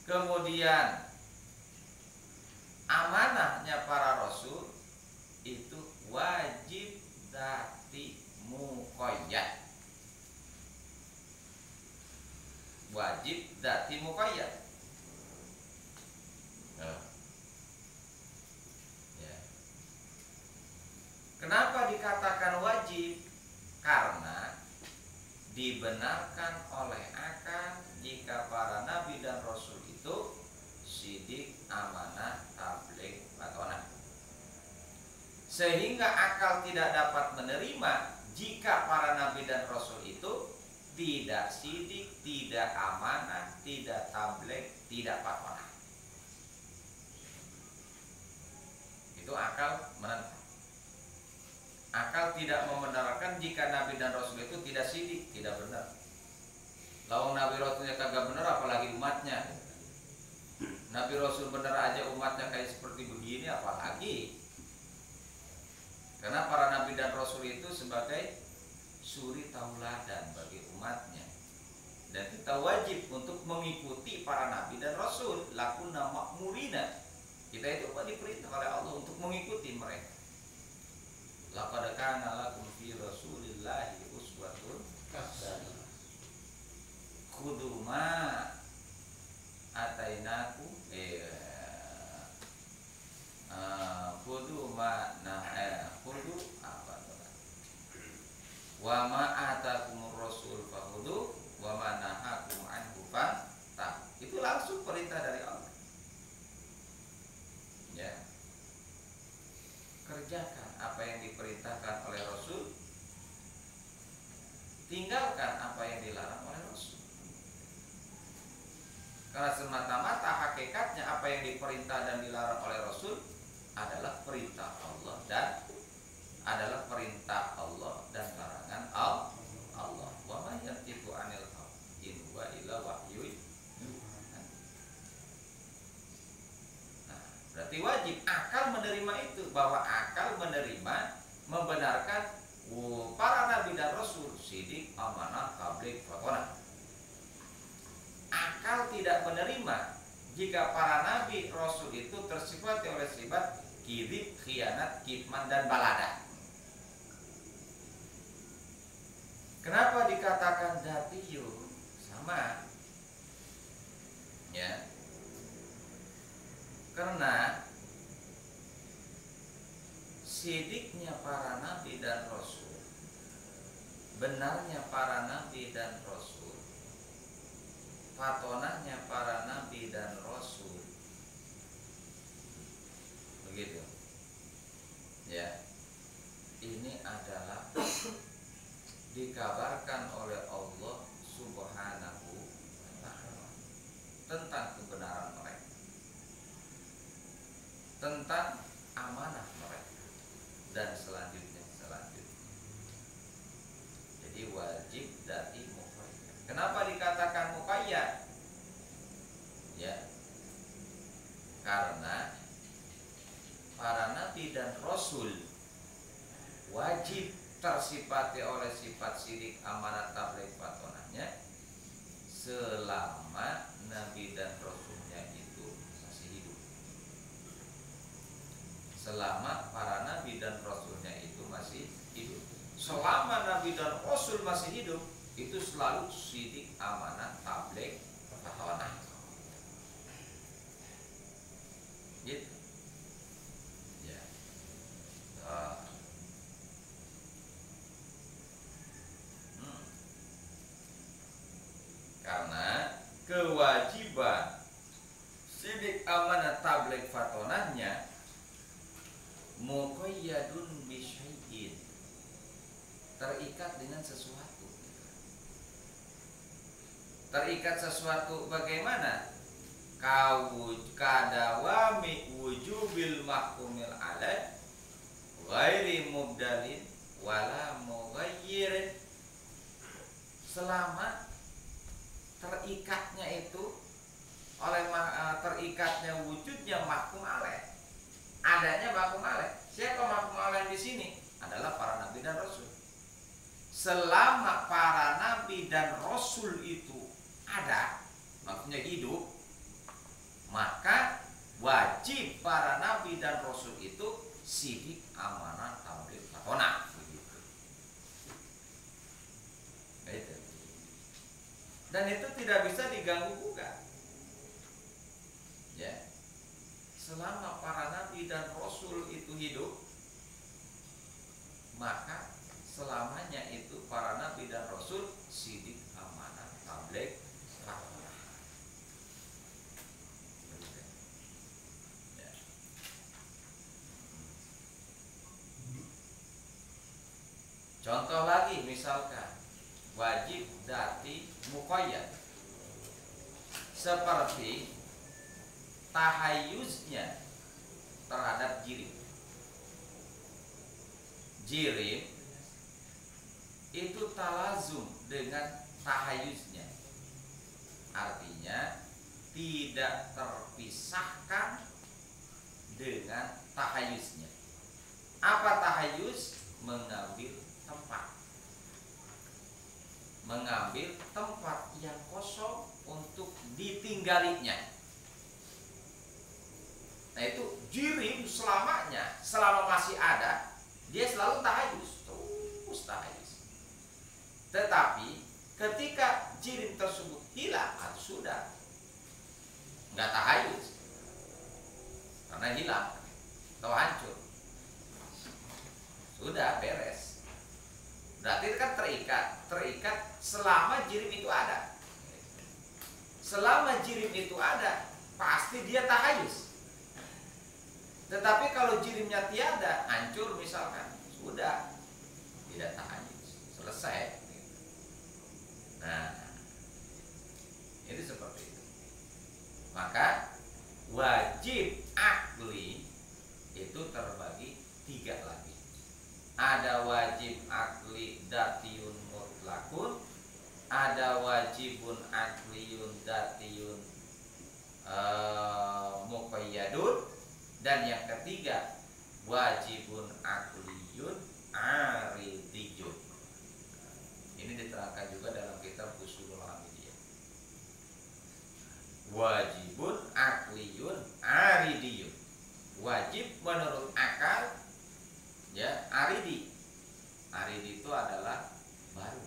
kemudian amanahnya para rasul itu wajib dzati muqayyad. Wajib dzati muqayyad. Ya. Kenapa dikatakan wajib? Karena di dibenarkan oleh akal jika para nabi dan rasul itu sidik, amanah, tabligh, fatonah. Sehingga akal tidak dapat menerima jika para nabi dan rasul itu tidak sidik, tidak amanah, tidak tabligh, tidak fatonah. Itu akal menentang. Akal tidak membenarkan jika nabi dan rasul itu tidak sidik, tidak benar. Lawang nabi rasulnya kagak benar, apalagi umatnya. Nabi rasul benar aja umatnya kayak seperti begini, apalagi. Karena para nabi dan rasul itu sebagai suri tauladan bagi umatnya. Dan kita wajib untuk mengikuti para nabi dan rasul. Lakunna ma'murina. Kita itu diperintah oleh Allah untuk mengikuti mereka. Laqad kana lakum fi rasulillahi uswatun hasanah. Khudhu ma atainakum khudhu ma khudhu apa tuh? Wa ma atakumur rasul fakhudhu wa ma nahakum anhu fantah. Itu langsung perintah dari Allah. Ya. Kerjakan apa yang diperintahkan oleh Rasul, tinggalkan apa yang dilarang oleh Rasul. Karena semata-mata hakikatnya apa yang diperintah dan dilarang oleh Rasul adalah perintah Allah dan larangan Allah. Wa ma yantiqu 'anil hawa in huwa illa wahyun. Berarti wajib akal menerima itu, bahwa akal menerima, membenarkan para nabi dan rasul sidik, amanah, tabligh, fatonah. Akal tidak menerima jika para nabi rasul itu tersifati oleh sifat kidib, khianat, kitman, dan balada. Kenapa dikatakan dzatiyun? Sama, ya. Karena sidiknya para nabi dan rasul, benarnya para nabi dan rasul, fatonahnya para nabi dan rasul, begitu ya. Ini adalah dikabarkan oleh Allah Subhanahu wa ta'ala tentang kebenaran mereka, tentang amanah mereka, dan selanjutnya. Jadi wajib dzati muqayyad. Kenapa dikatakan muqayyad? Ya, karena para nabi dan rasul wajib tersifati oleh sifat sidik, amanat, tabligh, fatonahnya selama nabi dan rasulnya itu masih hidup. Selama para nabi dan rasulnya itu masih hidup. Selama nabi dan rasul masih hidup, itu selalu sidik, amanah, tabligh, fatonah. Gitu. Ya. Karena kewajiban sidik, amanah, tabligh, fatonahnya muqayyadun bisyai'in, terikat dengan sesuatu. Terikat sesuatu bagaimana? Kadawami wujubil mahkumil alaih ghairi mubdalin wala mughayyirin. Selama terikatnya itu terikatnya wujudnya mahkum alaih, adanya mahkum alaih. Siapa mahkum alaih di sini? Adalah para nabi dan rasul. Selama para nabi dan rasul itu ada, maksudnya hidup, maka wajib para nabi dan rasul itu sidik, amanah, tabligh, fatonah. Begitu. Gitu. Dan itu tidak bisa diganggu gugat. Ya. Selama para nabi dan rasul itu hidup, maka selamanya itu para nabi dan rasul sidik, amanah, tabligh, dakwah. Ya. Contoh lagi misalkan wajib dzati muqayyad seperti tahayyuznya terhadap jirim. Jirim itu talazum dengan tahayyuznya, artinya tidak terpisahkan dengan tahayyuznya. Apa tahayyuz? Mengambil tempat yang kosong untuk ditinggalinya. Nah itu jirim selamanya, selama masih ada, dia selalu tahayyuz, terus tahayyuz. Tetapi ketika jirim tersebut hilang, sudah nggak tahayyuz, karena hilang atau hancur, sudah beres. Berarti kan terikat selama jirim itu ada. Selama jirim itu ada, pasti dia tahayyuz. Tetapi kalau jirimnya tiada, hancur misalkan, sudah tidak tahayyuz, selesai. Nah, ini seperti itu. Maka wajib akli itu terbagi 3 lagi. Ada wajib akli datiyun mutlakun, ada wajibun akliyun datiyun muqayyadun, dan yang ketiga wajibun akliyun aridiyun. Ini diterangkan juga dalam kitab Ushulul Hamidiyah. Wajibun akliyun aridiyun, wajib menurut akal, ya, aridi. Aridi itu adalah baru.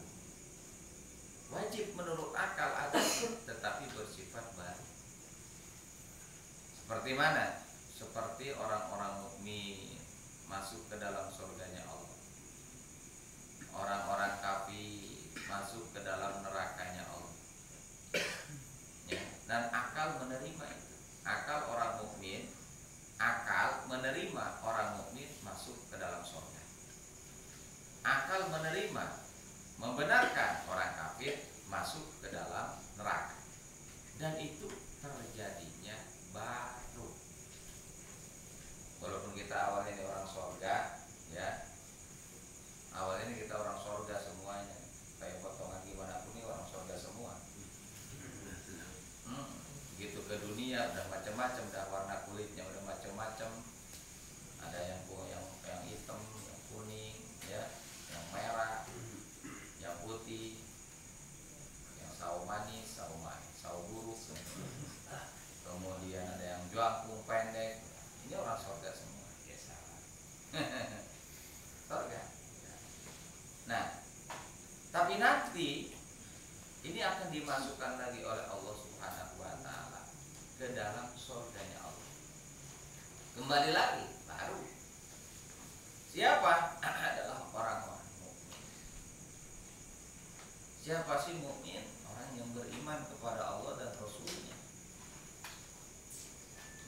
Wajib menurut akal ada, tetapi bersifat baru. Seperti mana? Seperti orang-orang mukmin masuk ke dalam surganya Allah. Orang-orang kafir masuk ke dalam nerakanya Allah. Ya, dan akal menerima itu. Akal orang mukmin, akal menerima orang mukmin masuk ke dalam surga. Akal menerima, membenarkan orang kafir masuk ke dalam neraka. Dan itu terjadinya baru. Walaupun kita awalnya ini orang surga, ya, awalnya ini kita orang surga semuanya, kayak potongan gimana pun ini orang surga semua. Begitu ke dunia udah macam-macam, udah warna kulitnya udah macam-macam. Ada yang hitam, yang kuning, ya, yang merah, yang putih, yang sawo manis, sawo buruk. Kemudian ada yang jangkung pendek. Ini orang surga semua. Ya salah. Surga. Nah, tapi nanti ini akan dimasukkan lagi oleh Allah Subhanahu wa taala ke dalam surganya Allah. Kembali lagi baru. Siapa? Adalah orang-orang mukmin. Siapa sih mukmin? Orang yang beriman kepada Allah dan Rasulnya.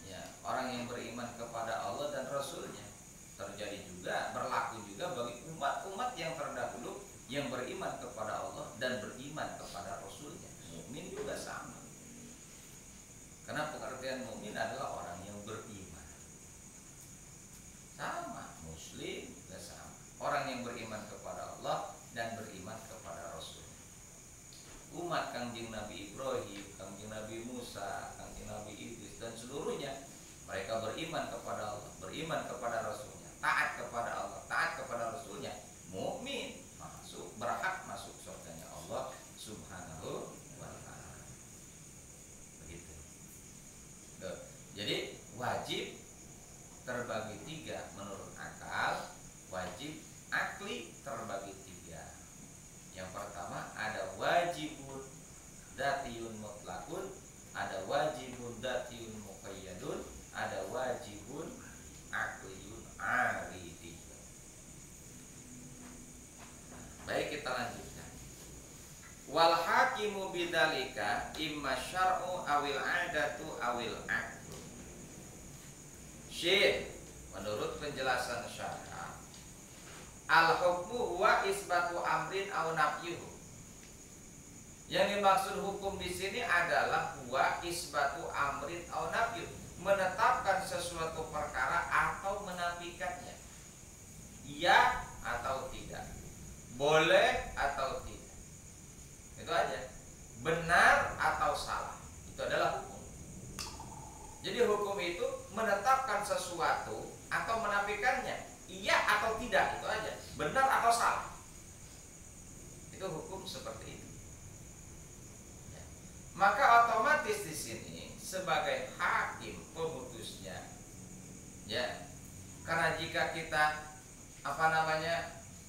Ya, orang yang beriman kepada Allah dan Rasulnya. Terjadi juga, berlaku juga bagi umat-umat yang terdahulu yang beriman kepada Allah dan beriman kepada Rasulnya. Mukmin juga sama. Karena pengertian mukmin adalah orang yang beriman. Sama, muslim juga sama. Orang yang beriman kepada Allah dan beriman kepada Rasul. Umat Kangjeng Nabi Ibrahim, Kangjeng Nabi Musa, Kangjeng Nabi Idris dan seluruhnya, mereka beriman kepada Allah, beriman kepada Rasulnya, taat kepada Allah, taat kepada Rasulnya, mukmin, berhak masuk surganya Allah Subhanahu wa ta'ala. Begitu. Jadi wajib terbagi 3 menurut akal. Wajib akli terbagi 3. Yang pertama ada wajibun datiyun mutlakun, ada wajibun datiyun muqayyadun, ada wajibun akliyun aridiyun. Baik, kita lanjut. hakimu bidzalika imma syar'u awil adatu awil aqlu. Syin, menurut penjelasan syarah, al hukmu huwa isbatu amrin aw nafyuhu. Yang dimaksud hukum di sini adalah huwa isbatu amrin aw nafyuhu, menetapkan sesuatu perkara atau menafikannya. Iya atau tidak, boleh atau tidak. Itu aja. Benar atau salah, itu adalah hukum. Jadi hukum itu menetapkan sesuatu atau menafikannya, iya atau tidak, itu aja. Benar atau salah, itu hukum seperti itu. Ya. Maka otomatis di sini sebagai hakim pemutusnya, ya, karena jika kita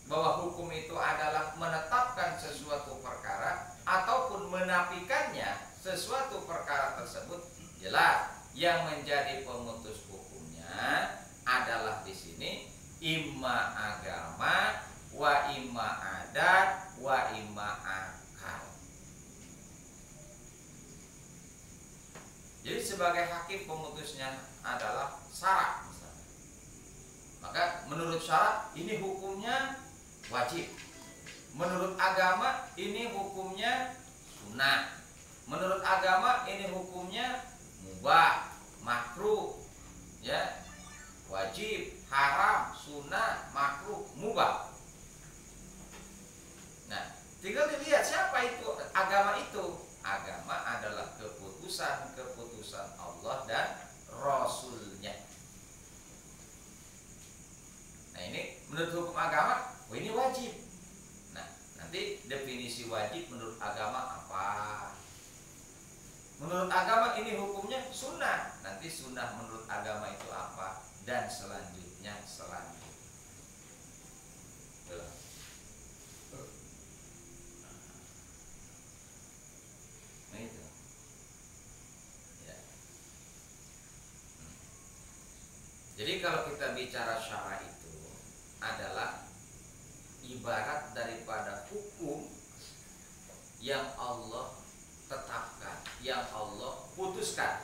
bahwa hukum itu adalah menetapkan sesuatu perkara ataupun menafikannya sesuatu perkara tersebut, jelas yang menjadi pemutus hukumnya adalah di sini imma agama wa imma adat wa imma akal. Jadi sebagai hakim pemutusnya adalah syarak misalnya. Maka menurut syarak ini hukumnya wajib. Menurut agama ini hukumnya sunnah. Menurut agama ini hukumnya mubah, makruh, ya, wajib, haram, sunnah, makruh, mubah. Nah, tinggal dilihat siapa itu agama itu. Agama adalah keputusan Allah dan Rasulnya. Nah, ini menurut hukum agama, ini wajib. Nah, nanti definisi wajib menurut agama apa? Menurut agama ini hukumnya sunnah. Nanti sunnah menurut agama itu apa? Dan selanjutnya. Nah, itu. Ya. Jadi kalau kita bicara syara itu adalah ibarat daripada hukum yang Allah tetapkan, yang Allah putuskan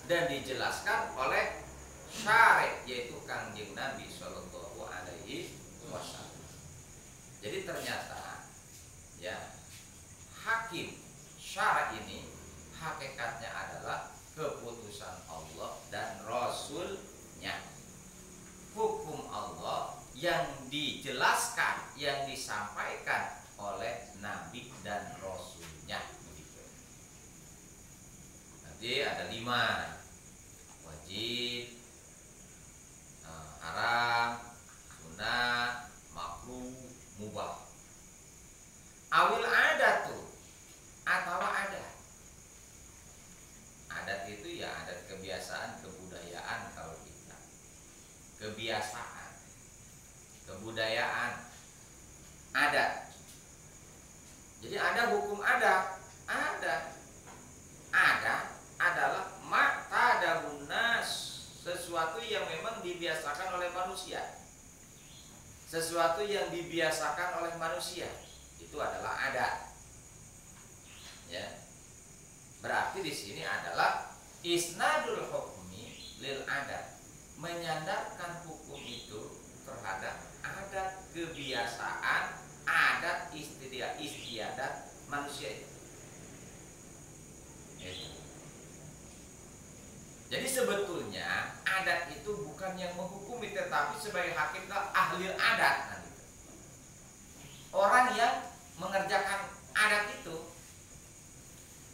dan dijelaskan oleh syar'i, yaitu Kangjeng Nabi Shallallahu Alaihi Wasallam. Jadi ternyata, ya, hakim syar'i ini hakikatnya adalah keputusan Allah dan Rasulnya. Hukum Allah yang dijelaskan, yang disampaikan oleh Nabi dan Rasulnya. Nanti ada 5: wajib, haram, sunnah, makruh, mubah. Awil adatu, atau adat. Adat itu ya adat kebiasaan, kebudayaan. Kalau kita kebiasaan, kebudayaan, adat. Jadi ada hukum adat. Adat adalah ma'tadahun nas, sesuatu yang memang dibiasakan oleh manusia. Sesuatu yang dibiasakan oleh manusia itu adalah adat. Ya. Berarti di sini adalah isnadul hukmi lil adat, menyandarkan hukum itu terhadap adat, kebiasaan, adat istiadat manusia itu. Jadi sebetulnya adat itu bukan yang menghukumi, tetapi sebagai hakim ahli adat. Orang yang mengerjakan adat itu.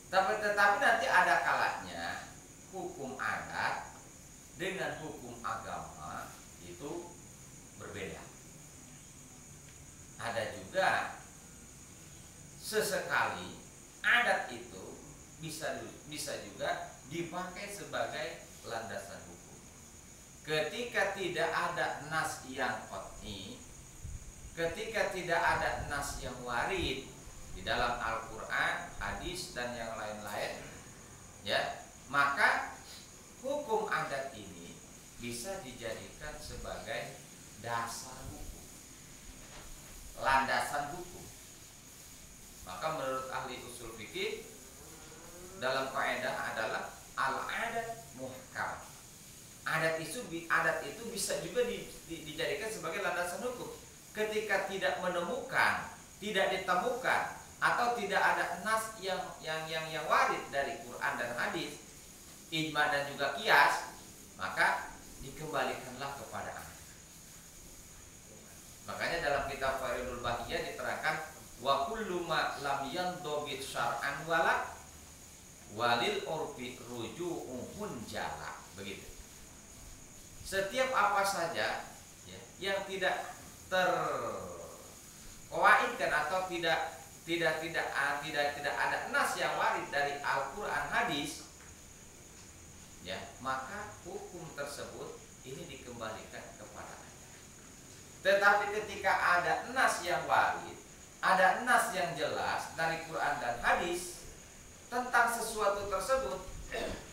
Tetapi nanti ada kalanya hukum adat dengan hukum agama itu berbeda. Ada juga sesekali adat itu bisa juga dipakai sebagai landasan hukum. Ketika tidak ada nas yang qat'i, ketika tidak ada nas yang warid di dalam Al-Quran, hadis dan yang lain-lain, ya, maka hukum adat ini bisa dijadikan sebagai dasar hukum, landasan hukum. Maka menurut ahli usul fikih dalam kaidah adalah al-adat muhkam. Adat itu bisa juga dijadikan sebagai landasan hukum. Ketika tidak menemukan, tidak ditemukan, atau tidak ada nas yang warid dari Quran dan hadis, ijma dan juga qiyas, maka dikembalikanlah kepada adat. Makanya dalam kitab Faridul Bahiyah diterangkan wa kullu ma lam yandobit syar'an walil urfi ruju'uhun jala, begitu. Setiap apa saja ya, yang tidak terkawaidkan atau tidak ada nas yang warid dari Al-Quran hadis, ya, maka hukum tersebut ini dikembalikan kepada ayat. Tetapi ketika ada nas yang warid, ada nas yang jelas dari Quran dan hadis tentang sesuatu tersebut,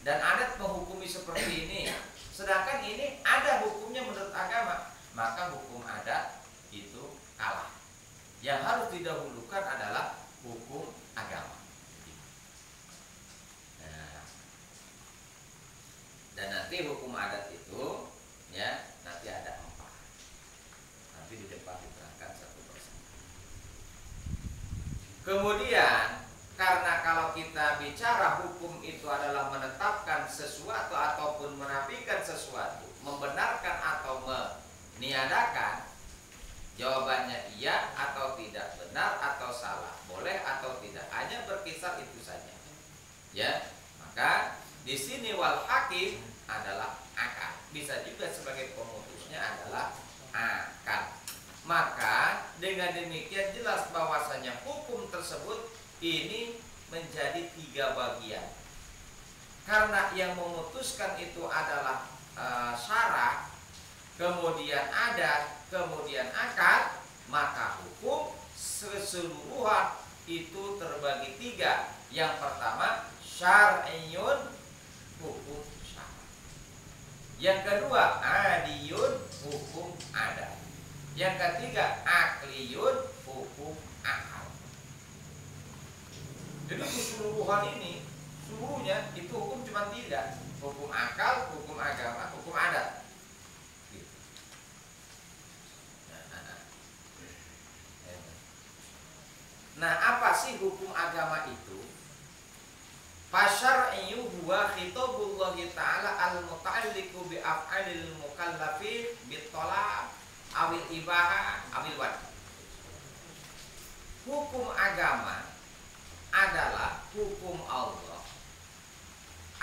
dan adat menghukumi seperti ini, sedangkan ini ada hukumnya menurut agama, maka hukum adat itu kalah. Yang harus didahulukan adalah hukum agama. Nah, dan nanti hukum adat itu, ya, nanti ada 4. Nanti di depan diterangkan satu persatu. Kemudian, karena kalau kita bicara hukum itu adalah menetapkan sesuatu ataupun menafikan sesuatu, membenarkan atau meniadakan, jawabannya iya atau tidak, benar atau salah, boleh atau tidak, hanya berkisar itu saja. Ya, maka di sini wal hakim adalah akal. Bisa juga sebagai pemutusnya adalah akal. Maka dengan demikian jelas bahwasanya hukum tersebut ini menjadi 3 bagian. Karena yang memutuskan itu adalah syara, kemudian adat, kemudian akal, maka hukum keseluruhan itu terbagi 3. Yang pertama syar'iyun, hukum syara. Yang kedua adiyun, hukum adat. Yang ketiga akliyun, hukum akal. Jadi keseluruhan ini, seluruhnya itu hukum cuma 3: hukum akal, hukum agama, hukum adat. Nah, apa sih hukum agama itu? Fasyar'iyyu huwa khitabullah ta'ala al-muta'alliqu bi af'alil mukallafi bit-talab awil ibaha awil wad. Hukum agama adalah hukum Allah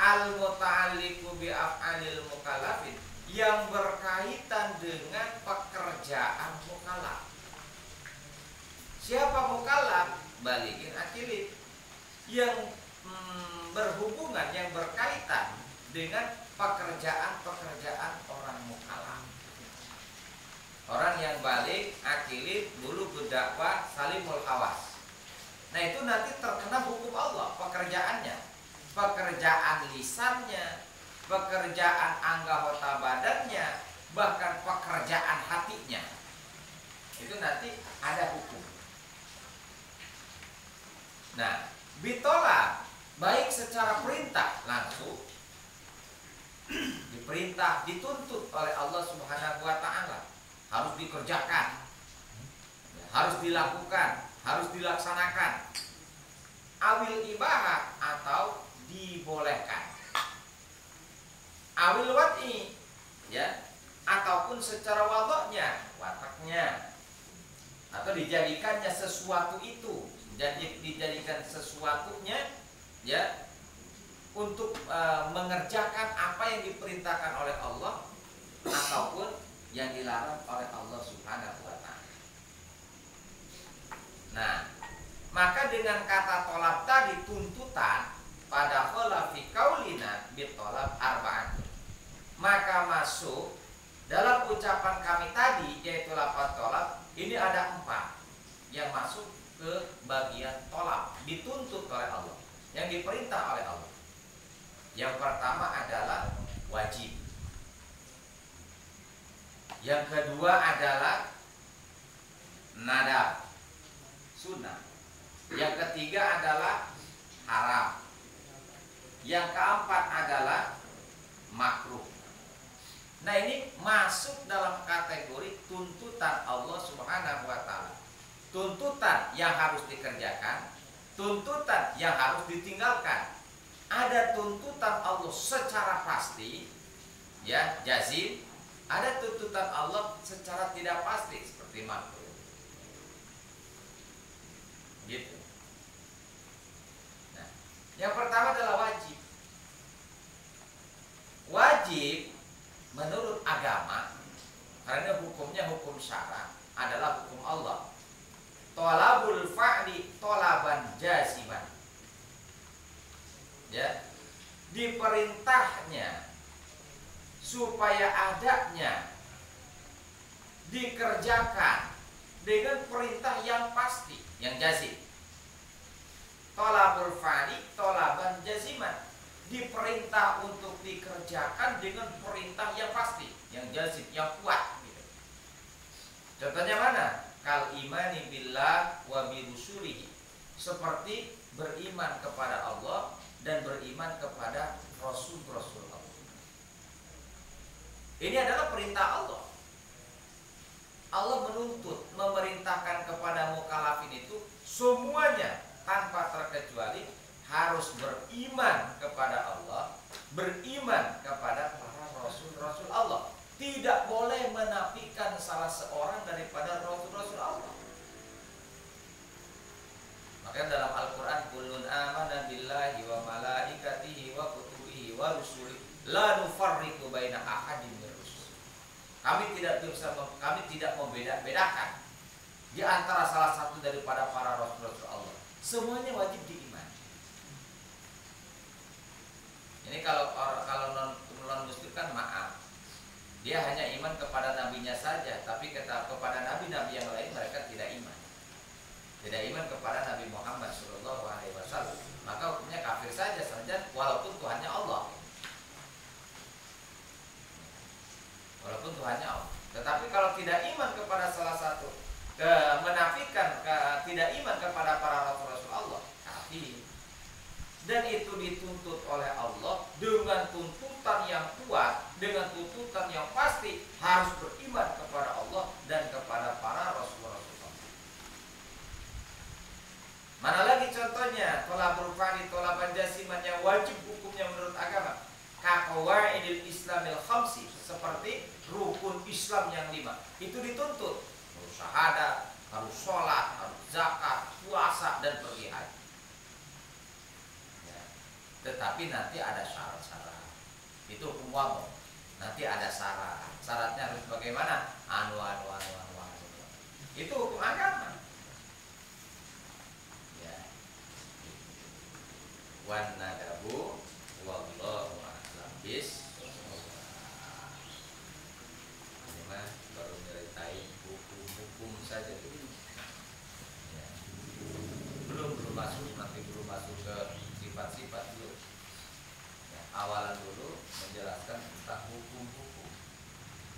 al-muta'alliqu bi af'alil mukallafin, yang berkaitan dengan pekerjaan mukallaf. Siapa mukallaf? Balighin akilin, yang berhubungan, yang berkaitan dengan pekerjaan orang mukallaf. Orang yang balik akilin, bulu berdakwah, salimul hawas. Nah, itu nanti terkena hukum Allah, pekerjaannya, pekerjaan lisannya, pekerjaan anggota badannya, bahkan pekerjaan hatinya. Itu nanti ada hukum. Nah, bitolak, baik secara perintah langsung, diperintah, dituntut oleh Allah Subhanahu wa ta'ala, harus dikerjakan, harus dilakukan, harus dilaksanakan. Awil ibaha, atau dibolehkan. Awil wat'i, ya, ataupun secara wadoknya, wataknya, atau dijadikannya sesuatu itu, dijadikan sesuatunya, ya, untuk mengerjakan apa yang diperintahkan oleh Allah ataupun yang dilarang oleh Allah Subhanahu wa ta'ala. Nah, maka dengan kata tolab tadi, tuntutan, pada khala fi qaulina bi tolab arba'atun, maka masuk dalam ucapan kami tadi, yaitu lafaz tolab, ini ada 4 yang masuk ke bagian tolab, dituntut oleh Allah, yang diperintah oleh Allah. Yang pertama adalah wajib. Yang kedua adalah nadab, sunnah. Yang ketiga adalah haram. Yang keempat adalah makruh. Nah, ini masuk dalam kategori tuntutan Allah Subhanahu wa taala. Tuntutan yang harus dikerjakan, tuntutan yang harus ditinggalkan. Ada tuntutan Allah secara pasti, ya, jazim. Ada tuntutan Allah secara tidak pasti seperti makruh. Gitu. Nah, yang pertama adalah wajib. Wajib menurut agama, karena hukumnya hukum syara, adalah hukum Allah. Tolabul fa'li tolaban jaziman. Ya, diperintahnya supaya adanya dikerjakan dengan perintah yang pasti, yang jazim. Tolabul fa'li tolaban jaziman. Diperintah untuk dikerjakan dengan perintah yang pasti, yang jazim, yang kuat gitu. Contohnya mana? Kal imani billah wa bi rusulihi. Seperti beriman kepada Allah dan beriman kepada rasul-rasul Allah. Ini adalah perintah Allah. Allah menuntut, memerintahkan kepada mukallafin itu semuanya tanpa terkecuali harus beriman kepada Allah, beriman kepada para rasul-rasul Allah. Tidak boleh menafikan salah seorang daripada rasul-rasul Allah. Maka dalam Al-Quran, kullun amana billahi wa malaikatihi wa kutubihi wa rusulihi la nufarriqu baina ahadin min rusul. Kami tidak membeda-bedakan di antara salah satu daripada para rasul-rasul Allah. Semuanya wajib diimani. Ini kalau non muslim kan maaf, dia hanya iman kepada nabinya saja, tapi kepada nabi-nabi yang lain mereka tidak iman. Tidak iman kepada Nabi Muhammad SAW, maka hukumnya kafir saja walaupun Tuhannya Allah. Walaupun Tuhannya Allah. Tetapi kalau tidak iman kepada salah satu, menafikan tidak iman kepada para rasul-rasul Allah, kafir. Dan itu dituntut oleh Allah dengan tuntutan yang kuat, dengan tuntutan yang pasti, harus beriman kepada Allah dan kepada para rasul-rasul Allah. Mana lagi contohnya? Tolabul fa'li tolaban jasiman, yang wajib hukumnya menurut agama. Kaqawaidil Islamil khamsi, seperti rukun Islam yang 5. Itu dituntut. Harus syahadat, harus sholat, harus zakat, puasa, dan pergi haji. Tetapi nanti ada syarat-syarat. Itu hukum wajib. Nanti ada syarat. Syaratnya harus bagaimana? Anu. Itu hukum agama. Ya. Wan nadabu wallahu a'lam bis. Ini mah baru nyeritain hukum-hukum saja dulu. Ya. Belum masuk, nanti belum masuk ke sifat-sifat dulu. Ya, awalan dulu menjelaskan tentang hukum-hukum.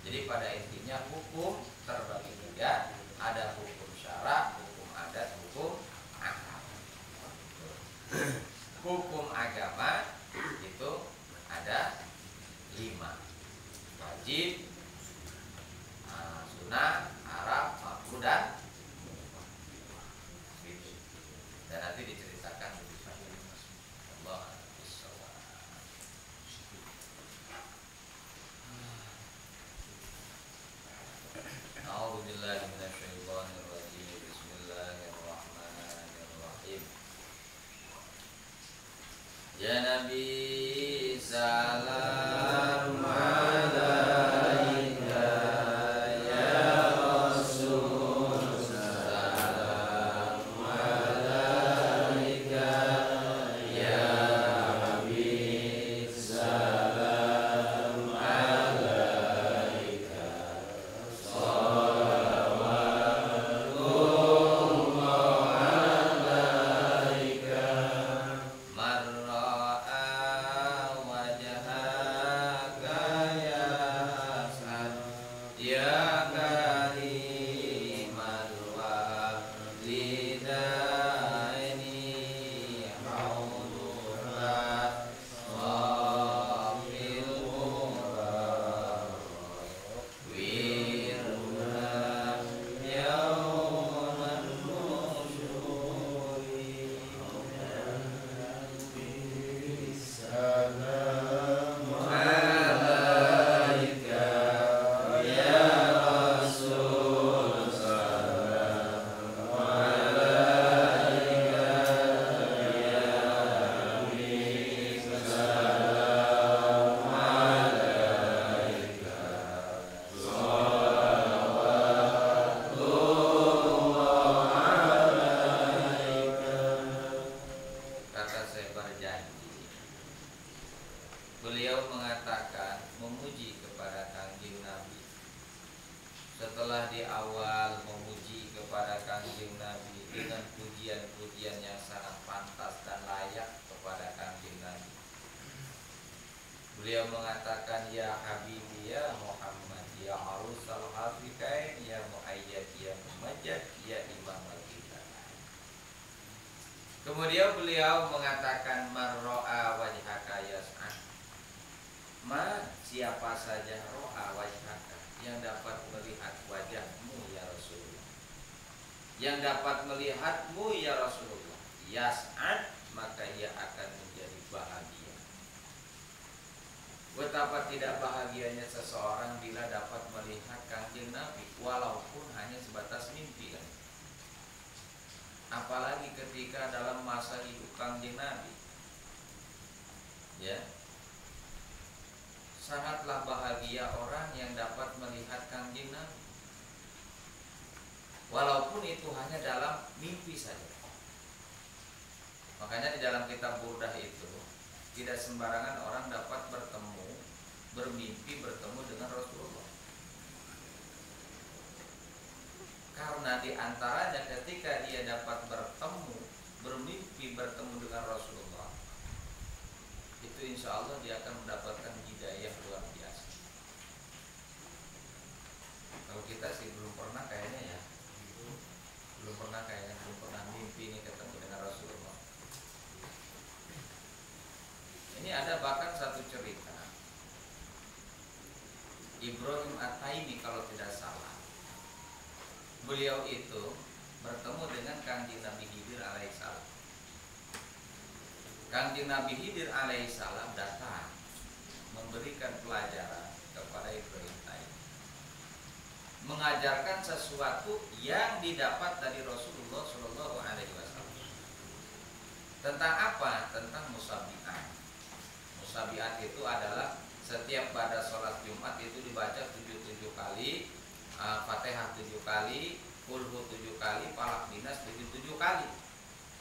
Jadi pada intinya hukum terbagi 3, ada hukum syara, hukum adat, hukum agama. Hukum agama itu ada 5: wajib, sunnah, haram, makruh, dan nanti diceritakan Allah. A'udzubillahi minasyaitonir rajim. Bismillahirrahmanirrahim. Ya Nabi salam alaika, ya Rasul salam alaika, ya Habib salam alaika, salawatullah alaika, man ra'a beliau mengatakan memuji kepada Kangjeng Nabi. Setelah di awal memuji kepada Kangjeng Nabi dengan pujian-pujian yang sangat pantas dan layak kepada Kangjeng Nabi, beliau mengatakan, ya Habibi ya Muhammad, ya arusal hafikain, ya muayyad, ya mumajjad, ya imam al-kita. Kemudian beliau mengatakan, marro'a wajhaka yas'an. Siapa saja ro'a wajhaka, yang dapat melihat wajahmu ya Rasulullah, yang dapat melihatmu ya Rasulullah, yas'ad, maka ia akan menjadi bahagia. Betapa tidak bahagianya seseorang bila dapat melihat Kangjeng Nabi, walaupun hanya sebatas mimpi kan? Apalagi ketika dalam masa hidup Kangjeng Nabi, ya, sangatlah bahagia orang yang dapat melihat Kangjeng Nabi, walaupun itu hanya dalam mimpi saja. Makanya di dalam kitab Burdah itu tidak sembarangan orang dapat bermimpi bertemu dengan Rasulullah. Karena di antaranya ketika dia dapat bermimpi bertemu dengan Rasulullah, itu insya Allah dia akan mendapatkan hidayah luar biasa. Kalau kita sih belum pernah kayaknya ya, belum pernah mimpi ini ketemu dengan Rasulullah. Ini ada bahkan satu cerita, Ibrahim At-Taimi kalau tidak salah, beliau itu bertemu dengan Kangjeng Nabi Khidir alaihissalam. Kangjeng Nabi Khidir alaihissalam datang memberikan pelajaran kepada Ibrahim Taimi, mengajarkan sesuatu yang didapat dari Rasulullah Shallallahu Alaihi Wasallam. Tentang apa? Tentang musabiat. Musabiat itu adalah setiap pada sholat Jumat itu dibaca 77 kali, Fatihah 7 kali, Qulhu 7 kali, Falaq Binas 77 kali.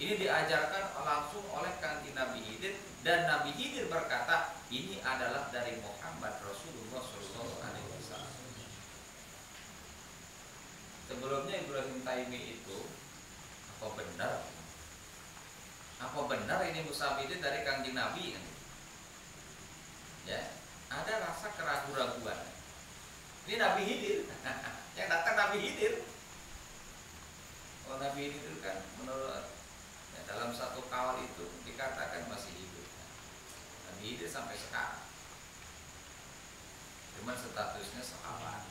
Ini diajarkan langsung oleh Kangjeng Nabi Khidir, dan Nabi Khidir berkata, ini adalah dari Muhammad Rasulullah Shallallahu Alaihi Wasallam. Sebelumnya Ibrahim Taimi itu apa benar ini musabiat dari Kangjeng Nabi kan? Ya, ada rasa keraguan-raguan. Ini Nabi Khidir, yang datang Nabi Khidir. Oh, Nabi Khidir kan menurut ya, dalam satu kaul itu dikatakan masih hidup. Nabi Khidir sampai sekarang, cuman statusnya sahabat.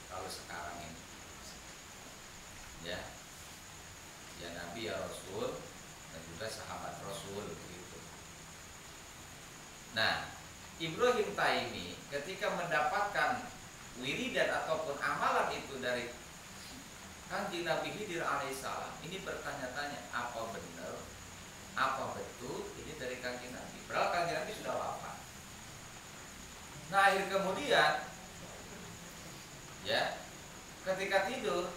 Kalau sekarang ini, ya Nabi ya Rasul dan juga sahabat Rasul begitu. Nah, Ibrahim Taimi ketika mendapatkan wiridan ataupun amalan itu dari Kangjeng Nabi Khidir alaihissalam, ini bertanya-tanya, apa benar, apa betul ini dari Kangjeng Nabi? Padahal Kangjeng Nabi sudah wafat. Nah, akhir kemudian, ya, ketika tidur,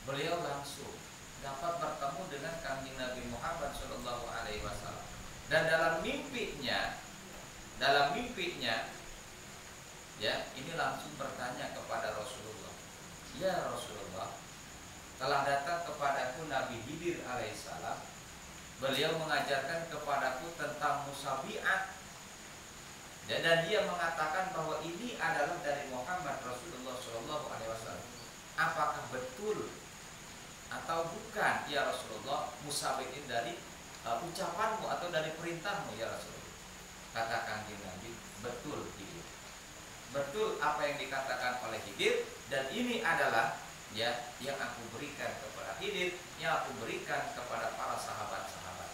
beliau langsung dapat bertemu dengan Kangjeng Nabi Muhammad Shallallahu Alaihi Wasallam, dan dalam mimpinya, ya, ini langsung bertanya kepada Rasulullah, ya Rasulullah, telah datang kepadaku Nabi Khidir alaihissalam, beliau mengajarkan kepadaku tentang musabiat, dan dia mengatakan bahwa ini adalah dari Muhammad Rasulullah Shallallahu Alaihi Wasallam. Apakah betul atau bukan ya Rasulullah musabiat ini dari ucapanmu atau dari perintahmu ya Rasulullah? Kata Kangjeng Nabi, betul Khidir, betul apa yang dikatakan oleh Khidir, dan ini adalah ya yang aku berikan kepada Khidir, yang aku berikan kepada para sahabat-sahabat.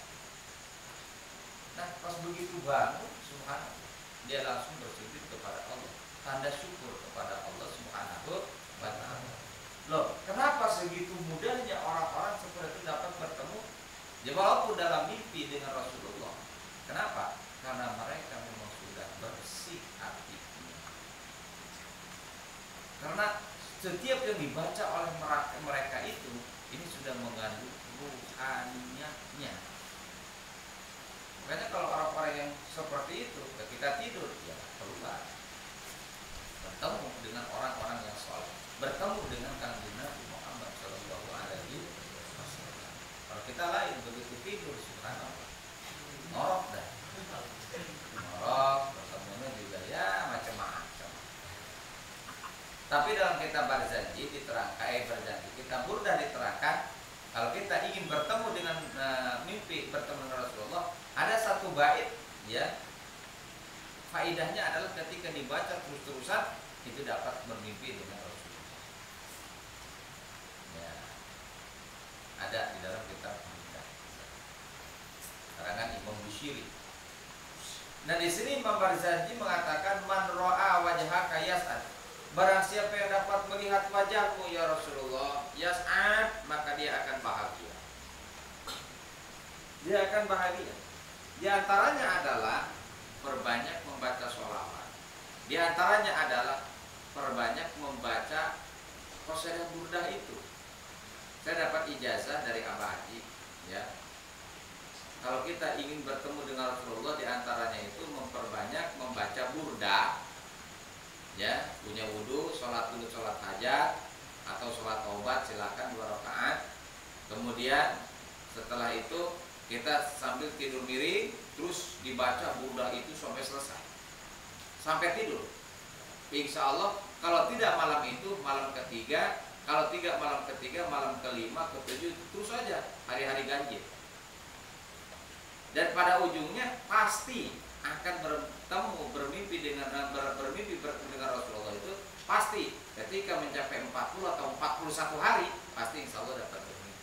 Nah, pas begitu bangun, subhanallah, dia langsung bersujud kepada Allah, tanda syukur kepada Allah Subhanahu wa ta'ala. Loh, kenapa segitu mudahnya orang-orang seperti itu dapat bertemu, ya walaupun dalam mimpi dengan Rasulullah? Kenapa? Karena mereka memang sudah bersih hatinya. Karena setiap yang dibaca oleh mereka itu, ini sudah mengandung ruhaniyatnya. Makanya kalau orang-orang yang seperti itu ketika tidur ya keluar bertemu dengan orang-orang yang soleh, bertemu dengan kanjeng Nabi Muhammad Shallallahu Alaihi Wasallam. Kalau kita lain begitu tidur, subhanallah, ngorok dah, ngorok, bertemunya juga ya macam-macam. Tapi dalam kitab Barzanji diterangkan, berjanji kitab Burdah diterangkan, kalau kita ingin bertemu dengan mimpi bertemu dengan Rasulullah, ada satu bait ya. Faidahnya adalah ketika dibaca terus-terusan itu dapat bermimpi dengan Rasulullah. Ya. Ada di dalam kitab Burdah. Karangan Imam Bushiri. Nah di sini Imam Barzanji mengatakan man ra'a wajhaka yas'ad. Barang siapa yang dapat melihat wajahmu ya Rasulullah, yas'ad, maka dia akan bahagia. Dia akan bahagia. Di antaranya adalah perbanyak membaca sholawat. Di antaranya adalah perbanyak membaca qasidah burdah itu. Saya dapat ijazah dari Abah Haji, ya. Kalau kita ingin bertemu dengan Rasulullah, di antaranya itu memperbanyak membaca burdah, ya. Punya wudu, sholat dulu sholat hajat atau sholat taubat silakan 2 rakaat. Kemudian setelah itu kita sambil tidur miring terus dibaca burdah itu sampai selesai, sampai tidur. Insya Allah kalau tidak malam itu malam ketiga, kalau tidak malam ketiga malam kelima, ketujuh, terus saja hari-hari ganjil. Dan pada ujungnya pasti akan bertemu bermimpi dengan Rasulullah itu pasti ketika mencapai 40 atau 41 hari pasti insya Allah dapat bermimpi.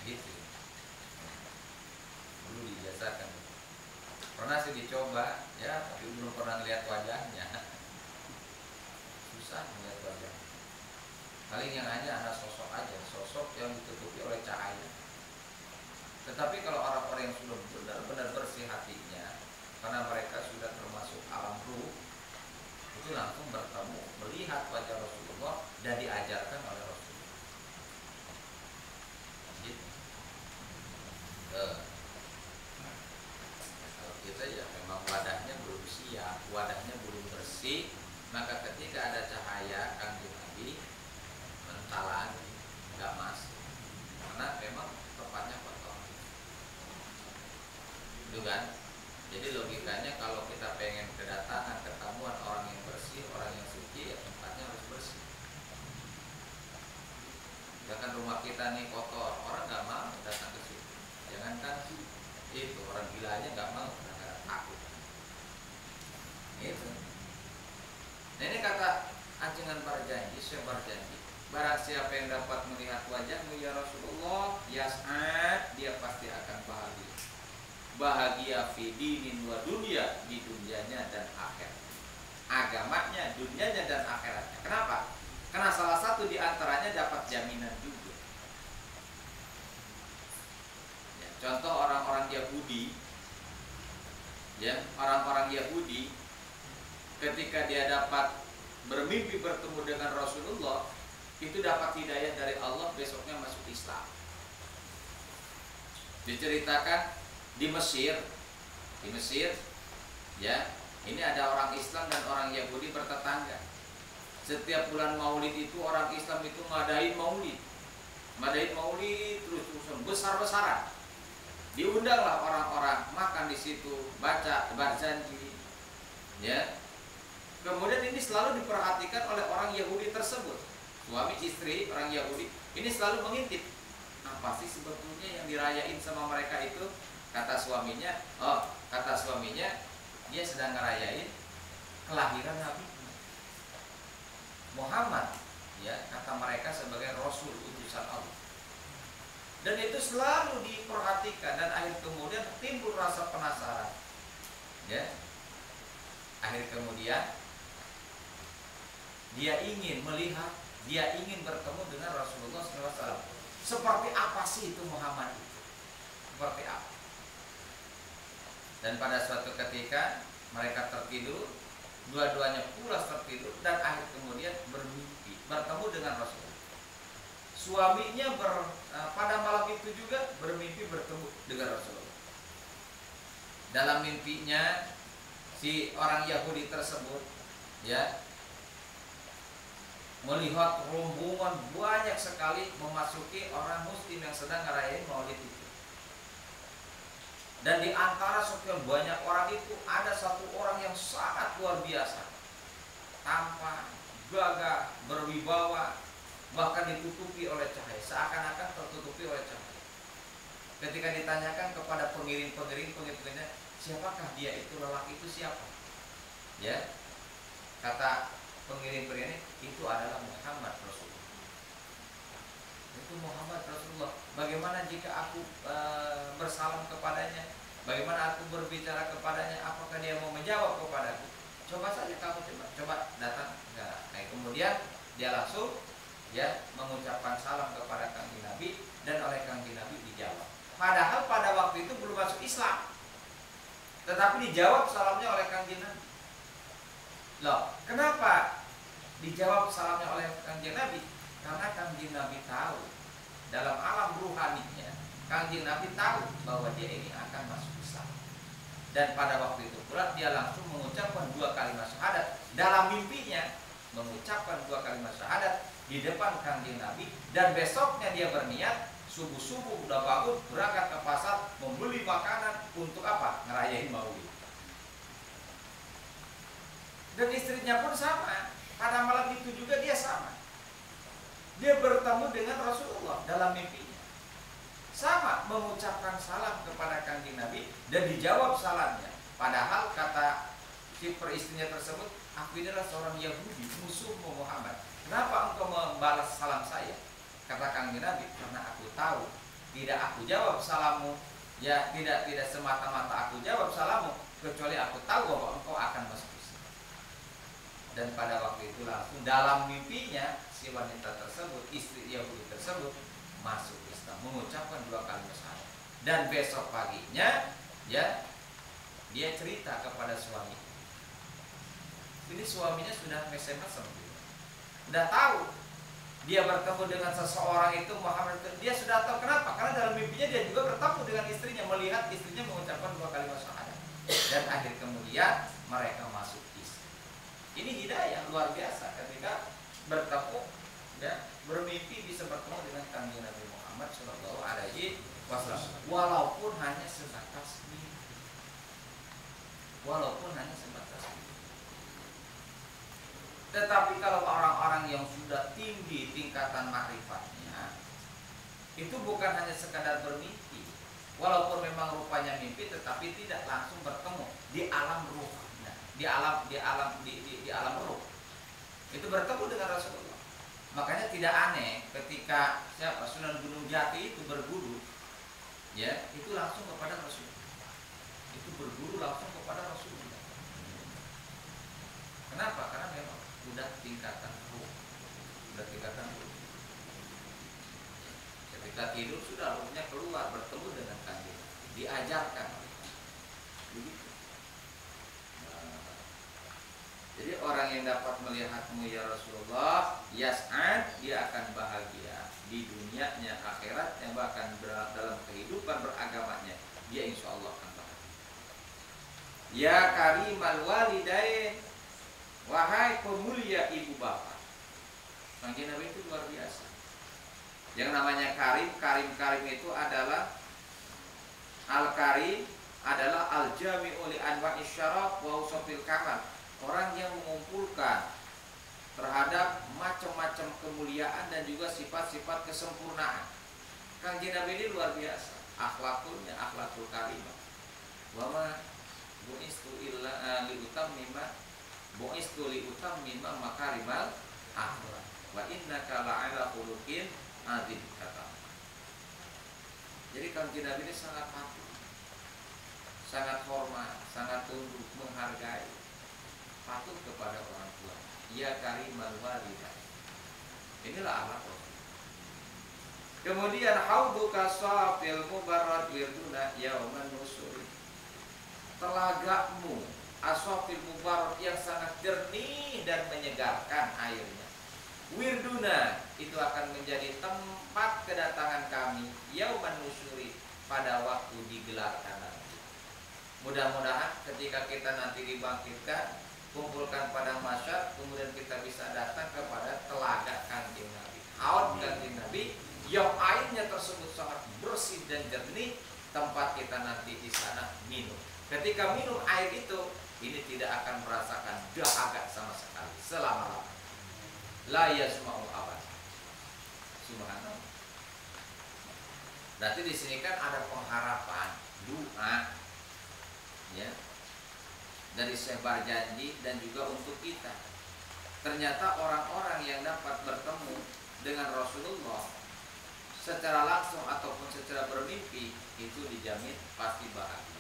Gitu. Perlu dijazakan. Pernah sih dicoba ya, tapi belum pernah lihat wajahnya. Susah melihat wajah. Paling yang hanya ada sosok aja, sosok yang ditutupi oleh cahaya. Tetapi kalau orang-orang yang sudah benar-benar bersih hatinya, karena mereka sudah termasuk alam ruh, itu langsung bertemu, melihat wajah Rasulullah dan diajarkan oleh Rasulullah. Gitu. Kalau kita ya memang wadahnya belum siap, wadahnya belum bersih, maka ketika ada cahaya kanjeng Nabi mentalan nggak masuk, karena memang tempatnya kotor. Itu kan? Jadi logikanya kalau kita pengen kedatangan ketemuan orang yang bersih, orang yang suci, ya tempatnya harus bersih. Ya kan rumah kita nih kotor, orang nggak mau datang ke situ. Jangankan itu, orang gila aja nggak mau karena takut. Itu. Nah ini kata anjungan Barzanji, Syekh Barzanji, barang siapa yang dapat melihat wajahmu ya Rasulullah, yas'ad, dia pasti akan bahagia. Bahagia fi dinin wa dunia, di dunianya dan akhirat. Agamanya, dunianya dan akhiratnya. Kenapa? Karena salah satu di antaranya dapat jaminan juga. Ya, contoh orang-orang Yahudi, ya, orang-orang Yahudi ketika dia dapat bermimpi bertemu dengan Rasulullah, itu dapat hidayah dari Allah, besoknya masuk Islam. Diceritakan di Mesir, ya, ini ada orang Islam dan orang Yahudi bertetangga. Setiap bulan Maulid itu orang Islam itu ngadain Maulid terus-terusan besar-besaran. Diundanglah orang-orang makan di situ, baca Barzanji, ya. Kemudian ini selalu diperhatikan oleh orang Yahudi tersebut, suami istri orang Yahudi ini selalu mengintip apa sih sebetulnya yang dirayain sama mereka itu. Kata suaminya dia sedang ngerayain kelahiran Nabi Muhammad, ya, kata mereka sebagai Rasul utusan Allah. Dan itu selalu diperhatikan dan akhir kemudian timbul rasa penasaran, ya. Akhir kemudian dia ingin melihat, dia ingin bertemu dengan Rasulullah SAW. Seperti apa sih itu Muhammad itu? Seperti apa? Dan pada suatu ketika mereka tertidur, dua-duanya pulas tertidur dan akhir kemudian bermimpi bertemu dengan Rasulullah. Suaminya pada malam itu juga bermimpi bertemu dengan Rasulullah. dalam mimpinya si orang Yahudi tersebut ya melihat rombongan banyak sekali memasuki orang Muslim yang sedang ngerayain Maulid itu. Dan di antara sekian banyak orang itu ada satu orang yang sangat luar biasa, tampan, gagah, berwibawa, bahkan ditutupi oleh cahaya, seakan-akan tertutupi oleh cahaya. Ketika ditanyakan kepada pengikutnya, siapakah dia itu, lelaki itu siapa? Ya, kata pengiring-pengiring itu adalah Muhammad Rasulullah. Itu Muhammad Rasulullah. Bagaimana jika aku bersalam kepadanya? Bagaimana aku berbicara kepadanya? Apakah dia mau menjawab kepadaku? Coba saja kamu coba datang. Nah, kemudian dia langsung ya mengucapkan salam kepada Kanjeng Nabi dan oleh Kanjeng Nabi dijawab. Padahal pada waktu itu belum masuk Islam, tetapi dijawab salamnya oleh Kanjeng Nabi. Loh, kenapa dijawab salamnya oleh Kanjeng Nabi? Karena Kanjeng Nabi tahu dalam alam ruhaninya, Kanjeng Nabi tahu bahwa dia ini akan masuk Islam. Dan pada waktu itu pula dia langsung mengucapkan 2 kalimat syahadat. Dalam mimpinya mengucapkan 2 kalimat syahadat di depan Kanjeng Nabi, dan besoknya dia berniat subuh-subuh udah bangun berangkat ke pasar membeli makanan untuk apa? Ngerayain Maulid. Dan istrinya pun sama. Pada malam itu juga dia sama. Dia bertemu dengan Rasulullah dalam mimpinya. Sama mengucapkan salam kepada Kanjeng Nabi dan dijawab salamnya. Padahal kata si peristrinya tersebut, aku inilah seorang Yahudi, musuh Muhammad. Kenapa engkau membalas salam saya? Kata Kanjeng Nabi, karena aku tahu tidak aku jawab salammu, ya tidak semata-mata aku jawab salammu, kecuali aku tahu bahwa engkau akan masuk. Dan pada waktu itu langsung dalam mimpinya si wanita tersebut, istri Yahudi tersebut masuk Islam, mengucapkan 2 kalimat syahadat. Dan besok paginya ya dia cerita kepada suami. Ini suaminya sudah mesem-mesem, sudah tahu dia bertemu dengan seseorang itu Muhammad. Dia sudah tahu kenapa? Karena dalam mimpinya dia juga bertemu dengan istrinya, melihat istrinya mengucapkan 2 kalimat syahadat. Dan akhir kemudian mereka masuk. Ini hidayah luar biasa ketika bertemu dan bermimpi bisa bertemu dengan Kanjeng Nabi Muhammad Shallallahu Alaihi Wasallam, walaupun hanya sebatas mimpi. Tetapi kalau orang-orang yang sudah tinggi tingkatan makrifatnya, itu bukan hanya sekadar bermimpi, walaupun memang rupanya mimpi, tetapi tidak langsung bertemu di alam ruh. Di alam ruh itu bertemu dengan Rasulullah. Makanya tidak aneh ketika Sunan Gunung Jati itu berguru, ya itu langsung kepada Rasulullah. Itu berguru langsung kepada Rasulullah. Kenapa? Karena memang sudah tingkatan ruh. Ketika tidur sudah ruhnya keluar bertemu dengan Kanjeng, diajarkan. Begitu. Jadi orang yang dapat melihatmu ya Rasulullah, yas'ad, dia akan bahagia di dunianya, akhiratnya, bahkan dalam kehidupan beragamanya, dia insya Allah akan bahagia. Ya karimal walidain, wahai pemulia ibu bapak. Kanjeng Nabi itu luar biasa. Yang namanya karim itu adalah al-karim adalah al-jami'u li anwa'is syaraf wa usafil kamal. Orang yang mengumpulkan terhadap macam-macam kemuliaan dan juga sifat-sifat kesempurnaan. Kanjeng Nabi ini luar biasa. Akhlakulnya akhlakul karimah. Wa ma bu'istu illa li utammima makarimal akhlak. Wa innaka la'ala khuluqin adzim, kata. Jadi Kanjeng Nabi ini sangat patuh, sangat hormat, sangat tunduk, menghargai, patuh kepada orang tua. Ya karimal walidah. Inilah akhlak Rasul. Kemudian hauduka safil mubarrad wirduna yauman nusuri. Telagamu asafil mubarrad yang sangat jernih dan menyegarkan airnya. Wirduna itu akan menjadi tempat kedatangan kami yauman nusuri, pada waktu digelarkan nanti. Mudah-mudahan ketika kita nanti dibangkitkan, kumpulkan pada masyar, kemudian kita bisa datang kepada telaga Kanjeng Nabi, haud Kanjeng Nabi, yang airnya tersebut sangat bersih dan jernih, tempat kita nanti di sana minum. Ketika minum air itu, ini tidak akan merasakan dahaga sama sekali selama-lamanya. La yasma'u abad. Subhanallah. Berarti di sini kan ada pengharapan, doa, ya, dari Syekh Barjanji dan juga untuk kita. Ternyata orang-orang yang dapat bertemu dengan Rasulullah secara langsung ataupun secara bermimpi itu dijamin pasti bahagia.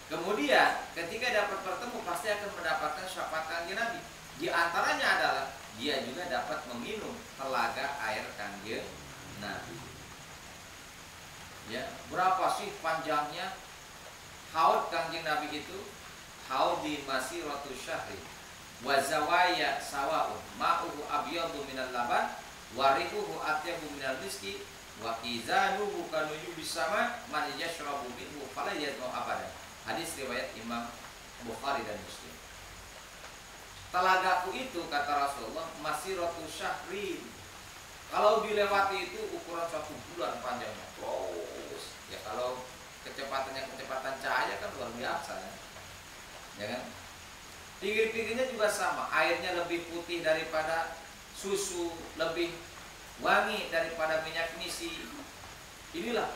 Kemudian ketika dapat bertemu pasti akan mendapatkan syafaat Kanjeng Nabi. Di antaranya adalah dia juga dapat meminum telaga air Kanjeng Nabi. Ya, berapa sih panjangnya haud Kanjeng Nabi itu? Haudi masiratu syahri wa zawaya sawaun ma'uhu abyadu minal laban warihuhu atyabu minal miski wa kizanuhu kanuyubis sama man yashrabu minhu fala yadmu abadan. Hadis riwayat Imam Bukhari dan Muslim. Telagaku itu kata Rasulullah masiratu syahrin. Kalau dilewati itu ukuran 1 bulan panjangnya. Terus ya kalau kecepatannya kecepatan cahaya kan luar biasa ya. Ya kan? Pinggir-pinggirnya juga sama, airnya lebih putih daripada susu, lebih wangi daripada minyak misi. Inilah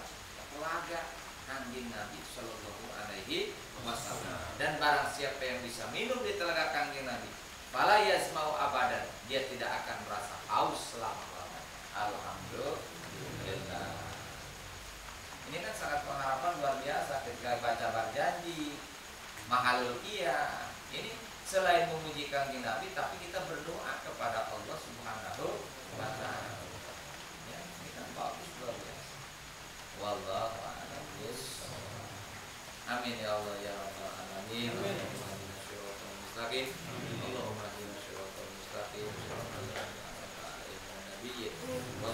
telaga Kanjeng Nabi Sallallahu Alaihi Wasallam. Dan barang siapa yang bisa minum di telaga Kanjeng Nabi, fala yasmau abadan, dia tidak akan merasa haus selama-lamanya. Alhamdulillah. Ini kan sangat pengharapan luar biasa ketika baca Barjanji, Mahalul Qiyah. Ini selain memuji Kanjeng Nabi, tapi kita berdoa kepada Allah Subhanahu wa Ta'ala. Ya, ini kan bagus luar biasa. Wallahu a'lam bishawab. Amin ya Allah ya rabbal alamin. Allahumma mustaqim. Allahumma hdina shiratal mustaqim. Shiratal ladzina an'amta 'alaihim wa